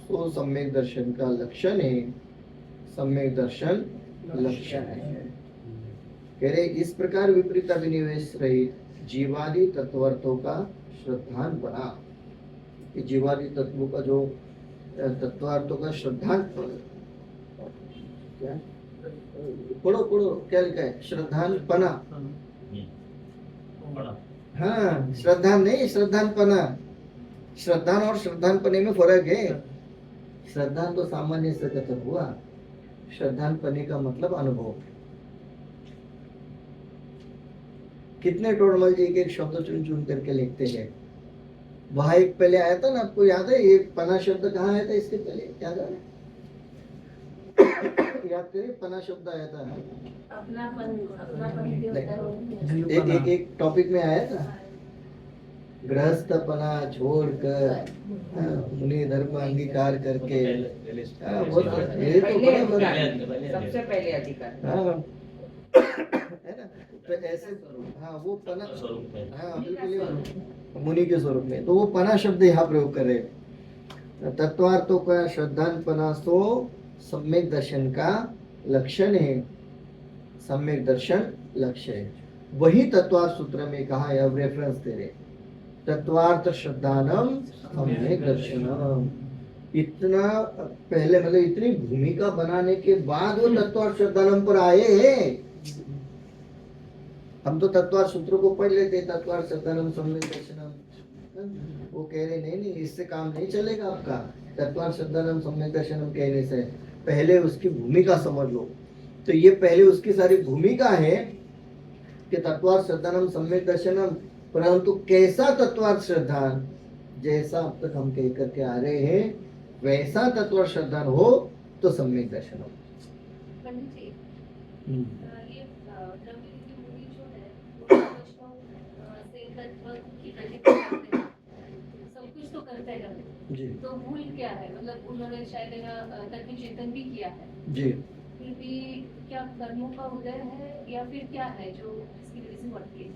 तो सम्यक दर्शन का लक्षण है। सम्यक दर्शन लक्षण है। कह रहे इस प्रकार विपरीत अभिनिवेश रहित जीवादि तत्वार्थों का श्रद्धालुपना, जीवादि तत्वों का जो तत्वार्थों का श्रद्धालुपना, क्या पढ़ो क्या लिखा है? श्रद्धालुपना। हाँ, श्रद्धा नहीं, श्रद्धालुपना। श्रद्धान और श्रद्धालुपने में फर्क है। श्रद्धान तो सामान्य से कथन हुआ, श्रद्धालुपने का मतलब अनुभव। कितने टोडमल जी एक शब्द चुन चुन करके लिखते हैं। वहां एक पहले आया था ना, आपको याद है? ये पना शब्द कहाँ आया था इसके पहले? याद है? याद करिए, पना शब्द आया था एक टॉपिक में आया था, गृहस्थपना छोड़कर मुनि धर्म अंगीकार करके। सबसे पहले अधिकार है ना? तो ऐसे हाँ वो पना, हाँ बिल्कुल मुनि के स्वरूप में। तो वो पना शब्द यहाँ प्रयोग कर रहे हैं। तत्वार्थों का श्रद्धालुपना तो सम्यक दर्शन का लक्षण है। सम्यक दर्शन लक्ष्य है। वही तत्वार्थ सूत्र में कहा है, अब रेफरेंस दे रहे, तत्वार्थ श्रद्धानम सम्यक दर्शनम। इतना पहले मतलब इतनी भूमिका बनाने के बाद वो तत्वार्थ श्रद्धानम पर आए हैं। हम तो तत्वार्थ सूत्रों को पढ़ लेते, तत्वार्थ श्रद्धानम सम्यक दर्शनम, वो कह रहे नहीं नहीं इससे काम नहीं चलेगा आपका, तत्वार्थ श्रद्धानम सम्यक दर्शनम कहने से पहले उसकी भूमिका समझ लो। तो ये पहले उसकी सारी भूमिका है कि तत्वार्थ श्रद्धानम सम्यक दर्शनम, परंतु कैसा तत्वार्थ श्रद्धान, जैसा अब तक हम कह करके आ रहे हैं वैसा तत्वार्थ श्रद्धान हो तो सम्यक दर्शन हो। पंडित जी, हम्म। ये द्रव्य की मूवी जो है वो वैष्णव से तत्व की प्रतिक्रिया करते हैं। सब कुछ तो करते हैं जी तो भूल क्या है, मतलब उन्होंने शायद तत्व चिंतन भी किया है, जी फिर भी क्या कर्मों का उदय है या फिर क्या है जो इसकी वजह से बढ़ती है?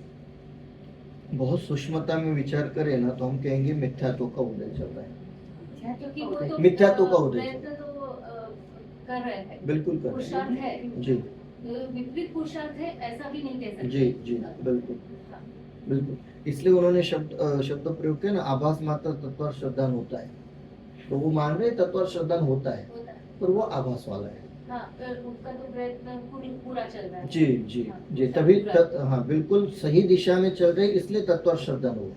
बहुत सूक्ष्मता में विचार करें ना तो हम कहेंगे मिथ्यात्व का उदय चल रहा है। क्योंकि वो तो मिथ्यात्व का उदय। प्रयत्न तो कर रहे हैं, बिल्कुल कर रहे पुरुषार्थ हैं। है, जी विपरीत पुरुषार्थ है ऐसा भी नहीं कह सकते। जी जी बिल्कुल हाँ। बिल्कुल, इसलिए उन्होंने शब्द प्रयोग किया ना, आभास मात्र तत्वार्थ श्रद्धान होता है। तो वो मान रहे तत्वार्थ श्रद्धान होता है होता है। पर वो आभास वाला है। हाँ, उनका तो प्रयत्न पूरा चल रहा है। जी जी हाँ, जी तभी हाँ बिल्कुल सही दिशा में चल रहे इसलिए तत्वार्थ श्रद्धान हो,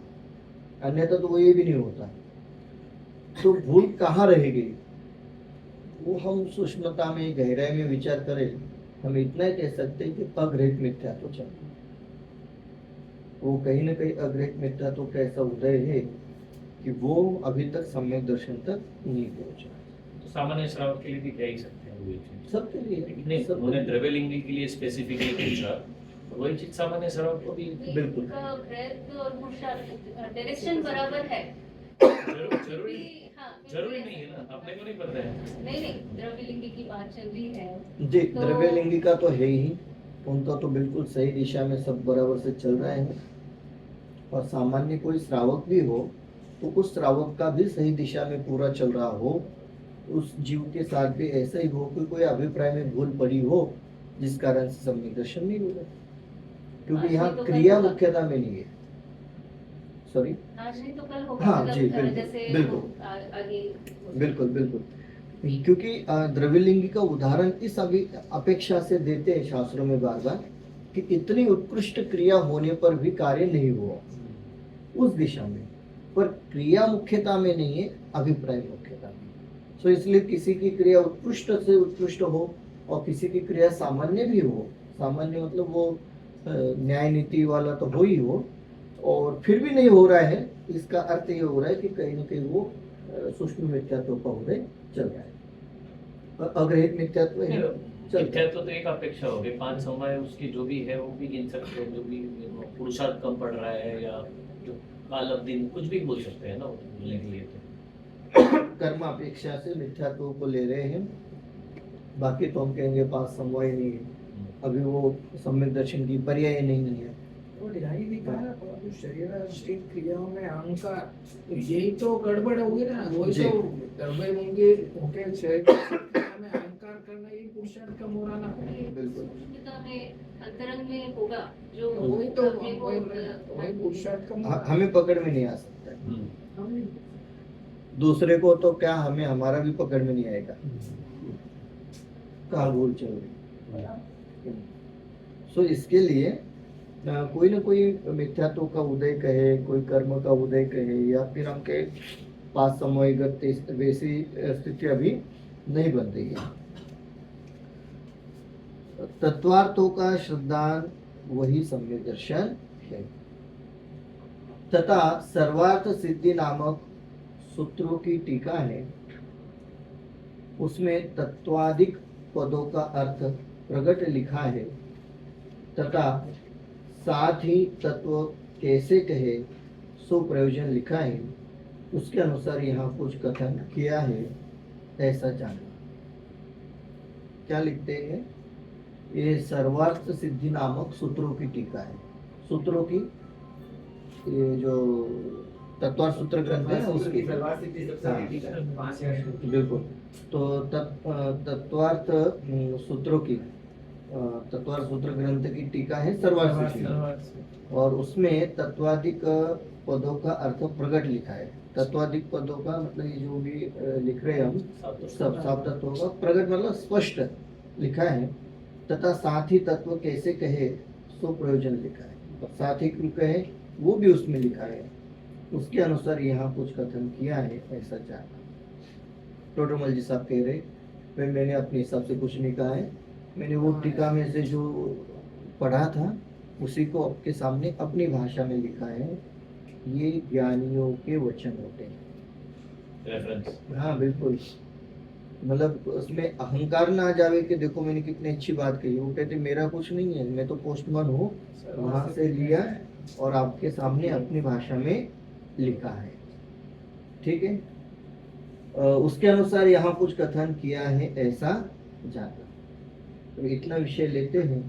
अन्यथा तो वो ये भी नहीं होता। तो भूल कहाँ रहेगी वो हम सूक्ष्मता में गहराई में विचार करें, हम इतना ही कह सकते हैं कि अग्रहित मिथ्यात्व चल रहा है। वो कहीं ना कहीं अग्रहित मिथ्यात्व का ऐसा उदय है कि वो अभी तक सम्यक दर्शन तक नहीं पहुंचा। तो सामान्य श्रावक के लिए भी कह ही सकते हैं वही चीज। सबके लिए नहीं, सब उन्होंने द्रव्यलिंगी के लिए स्पेसिफिकली पूछा, वही चीज सामान्य श्रावक को भी बिल्कुल। उनका प्रयत्न और पुरुषार्थ डायरेक्शन बराबर है। जरूरी हाँ, जरूरी नहीं है ना, अपने को नहीं पता है। नहीं द्रव्यलिंगी की बात चल रही है। जी तो- द्रव्यलिंगी का तो है ही, उनका तो बिल्कुल सही दिशा में सब बराबर से चल रहा है। और सामान्य कोई श्रावक भी हो तो उस श्रावक का भी सही दिशा में पूरा चल रहा हो, उस जीव के साथ भी ऐसा ही हो कि कोई अभिप्राय में भूल पड़ी हो जिस कारण से सम्यक दर्शन नहीं हुआ, क्योंकि यहाँ तो क्रिया कल- मुख्यता में नहीं है। सॉरी आज नहीं तो कल होगा। हाँ, मतलब, जी, बिल्कुल, जैसे बिल्कुल। आगे बिल्कुल बिल्कुल, क्योंकि द्रव्यलिंगी का उदाहरण इस अपेक्षा से देते हैं शास्त्रों में बार बार कि इतनी उत्कृष्ट क्रिया होने पर भी कार्य नहीं हुआ उस दिशा में, पर क्रिया मुख्यता में नहीं है, अभिप्राय मुख्यता में। सो इसलिए किसी की क्रिया उत्कृष्ट से उत्कृष्ट हो और किसी की क्रिया सामान्य भी हो, सामान्य मतलब वो न्याय नीति वाला तो हो ही हो, और फिर भी नहीं हो रहा है, इसका अर्थ ये हो रहा है कि कहीं ना कहीं वो सूक्ष्म मिथ्यात्व का उदय चल रहा है। अग्रहित मिथ्यात्व है चल मिथ्यात्व तो एक अपेक्षा होगी, 5 समय उसकी जो भी है वो भी गिन सकते हैं, जो भी पुरुषार्थ कम पड़ रहा है या जो काल अवधि कुछ भी बोल सकते हैं ना बोलने के लिए। तो कर्म अपेक्षा से मिथ्यात्व को ले रहे हैं, बाकी तो हम कहेंगे 5 समय नहीं है, अभी वो सम्यक दर्शन की पर्याय नहीं है। वो ढिलाई भी कहा ना, परंतु शरीराश्रित क्रियाओं में अहंकार, तो यही तो गड़बड़ होगी ना। वही जी। तो द्रव्य होंगे होके शरीर में अहंकार करना, ये पुरुषार्थ का मोराना। बिल्कुल। सूक्ष्मता में अंतरंग में होगा जो वही तो अपने को वही पुरुषार्थ का मोराना। हमें पकड़ में नहीं आ सकता है, हम दूसरे को तो क्या हमें हमारा भी पकड़ में नहीं आएगा कहाँ भूल चल रही। सो इसके लिए कोई ना कोई मिथ्यात्व का उदय कहे, कोई कर्म का उदय कहे, या फिर हम कहे 5 समयगत वैसी स्थिति अभी नहीं बन रही है। तत्वार्थों का श्रद्धान वही सम्यक दर्शन है तथा सर्वार्थ सिद्धि नामक सूत्रों की टीका है, उसमें तत्वाधिक पदों का अर्थ प्रकट लिखा है तथा साथ ही तत्व कैसे कहे सो प्रयोजन लिखा है, उसके अनुसार यहाँ कुछ कथन किया है ऐसा जाना। क्या लिखते हैं, ये सर्वार्थ सिद्धि नामक सूत्रों की टीका है। सूत्रों की ये जो तत्वार्थ सूत्र ग्रंथ है उसकी, बिल्कुल। तो तत्वार्थ सूत्रों की तत्वार्थ सूत्र ग्रंथ की टीका है सर्वार्थ सूची, और उसमें तत्वाधिक पदों का अर्थ प्रकट लिखा है। तत्वाधिक पदों का मतलब ये जो भी लिख रहे हैं हम सब सात तत्वों का प्रकट मतलब स्पष्ट लिखा है, तथा साथ ही तत्व कैसे कहे सो प्रयोजन लिखा है, और साथ ही क्यों कहे वो भी उसमें लिखा है। उसके अनुसार यहाँ कुछ कथन किया है ऐसा जाना। टोटरमल जी साहब कह रहे मैंने अपने हिसाब से कुछ नहीं कहा है, मैंने वो टीका में से जो पढ़ा था उसी को आपके सामने अपनी भाषा में लिखा है। ये ज्ञानियों के वचन होते हैं, रेफरेंस। हाँ बिल्कुल, मतलब उसमें अहंकार ना आ जावे कि देखो मैंने कितनी अच्छी बात कही। वो कहते मेरा कुछ नहीं है, मैं तो पोस्टमैन हूँ, वहां से लिया और आपके सामने अपनी भाषा में लिखा है। ठीक है, उसके अनुसार यहाँ कुछ कथन किया है ऐसा जाना। तो इतना विषय लेते हैं,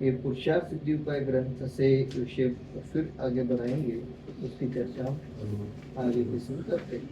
ये पुरुषार्थ सिद्धि उपाय ग्रंथ से विषय फिर आगे बढ़ाएंगे, उसकी चर्चा आगे किसी करते हैं।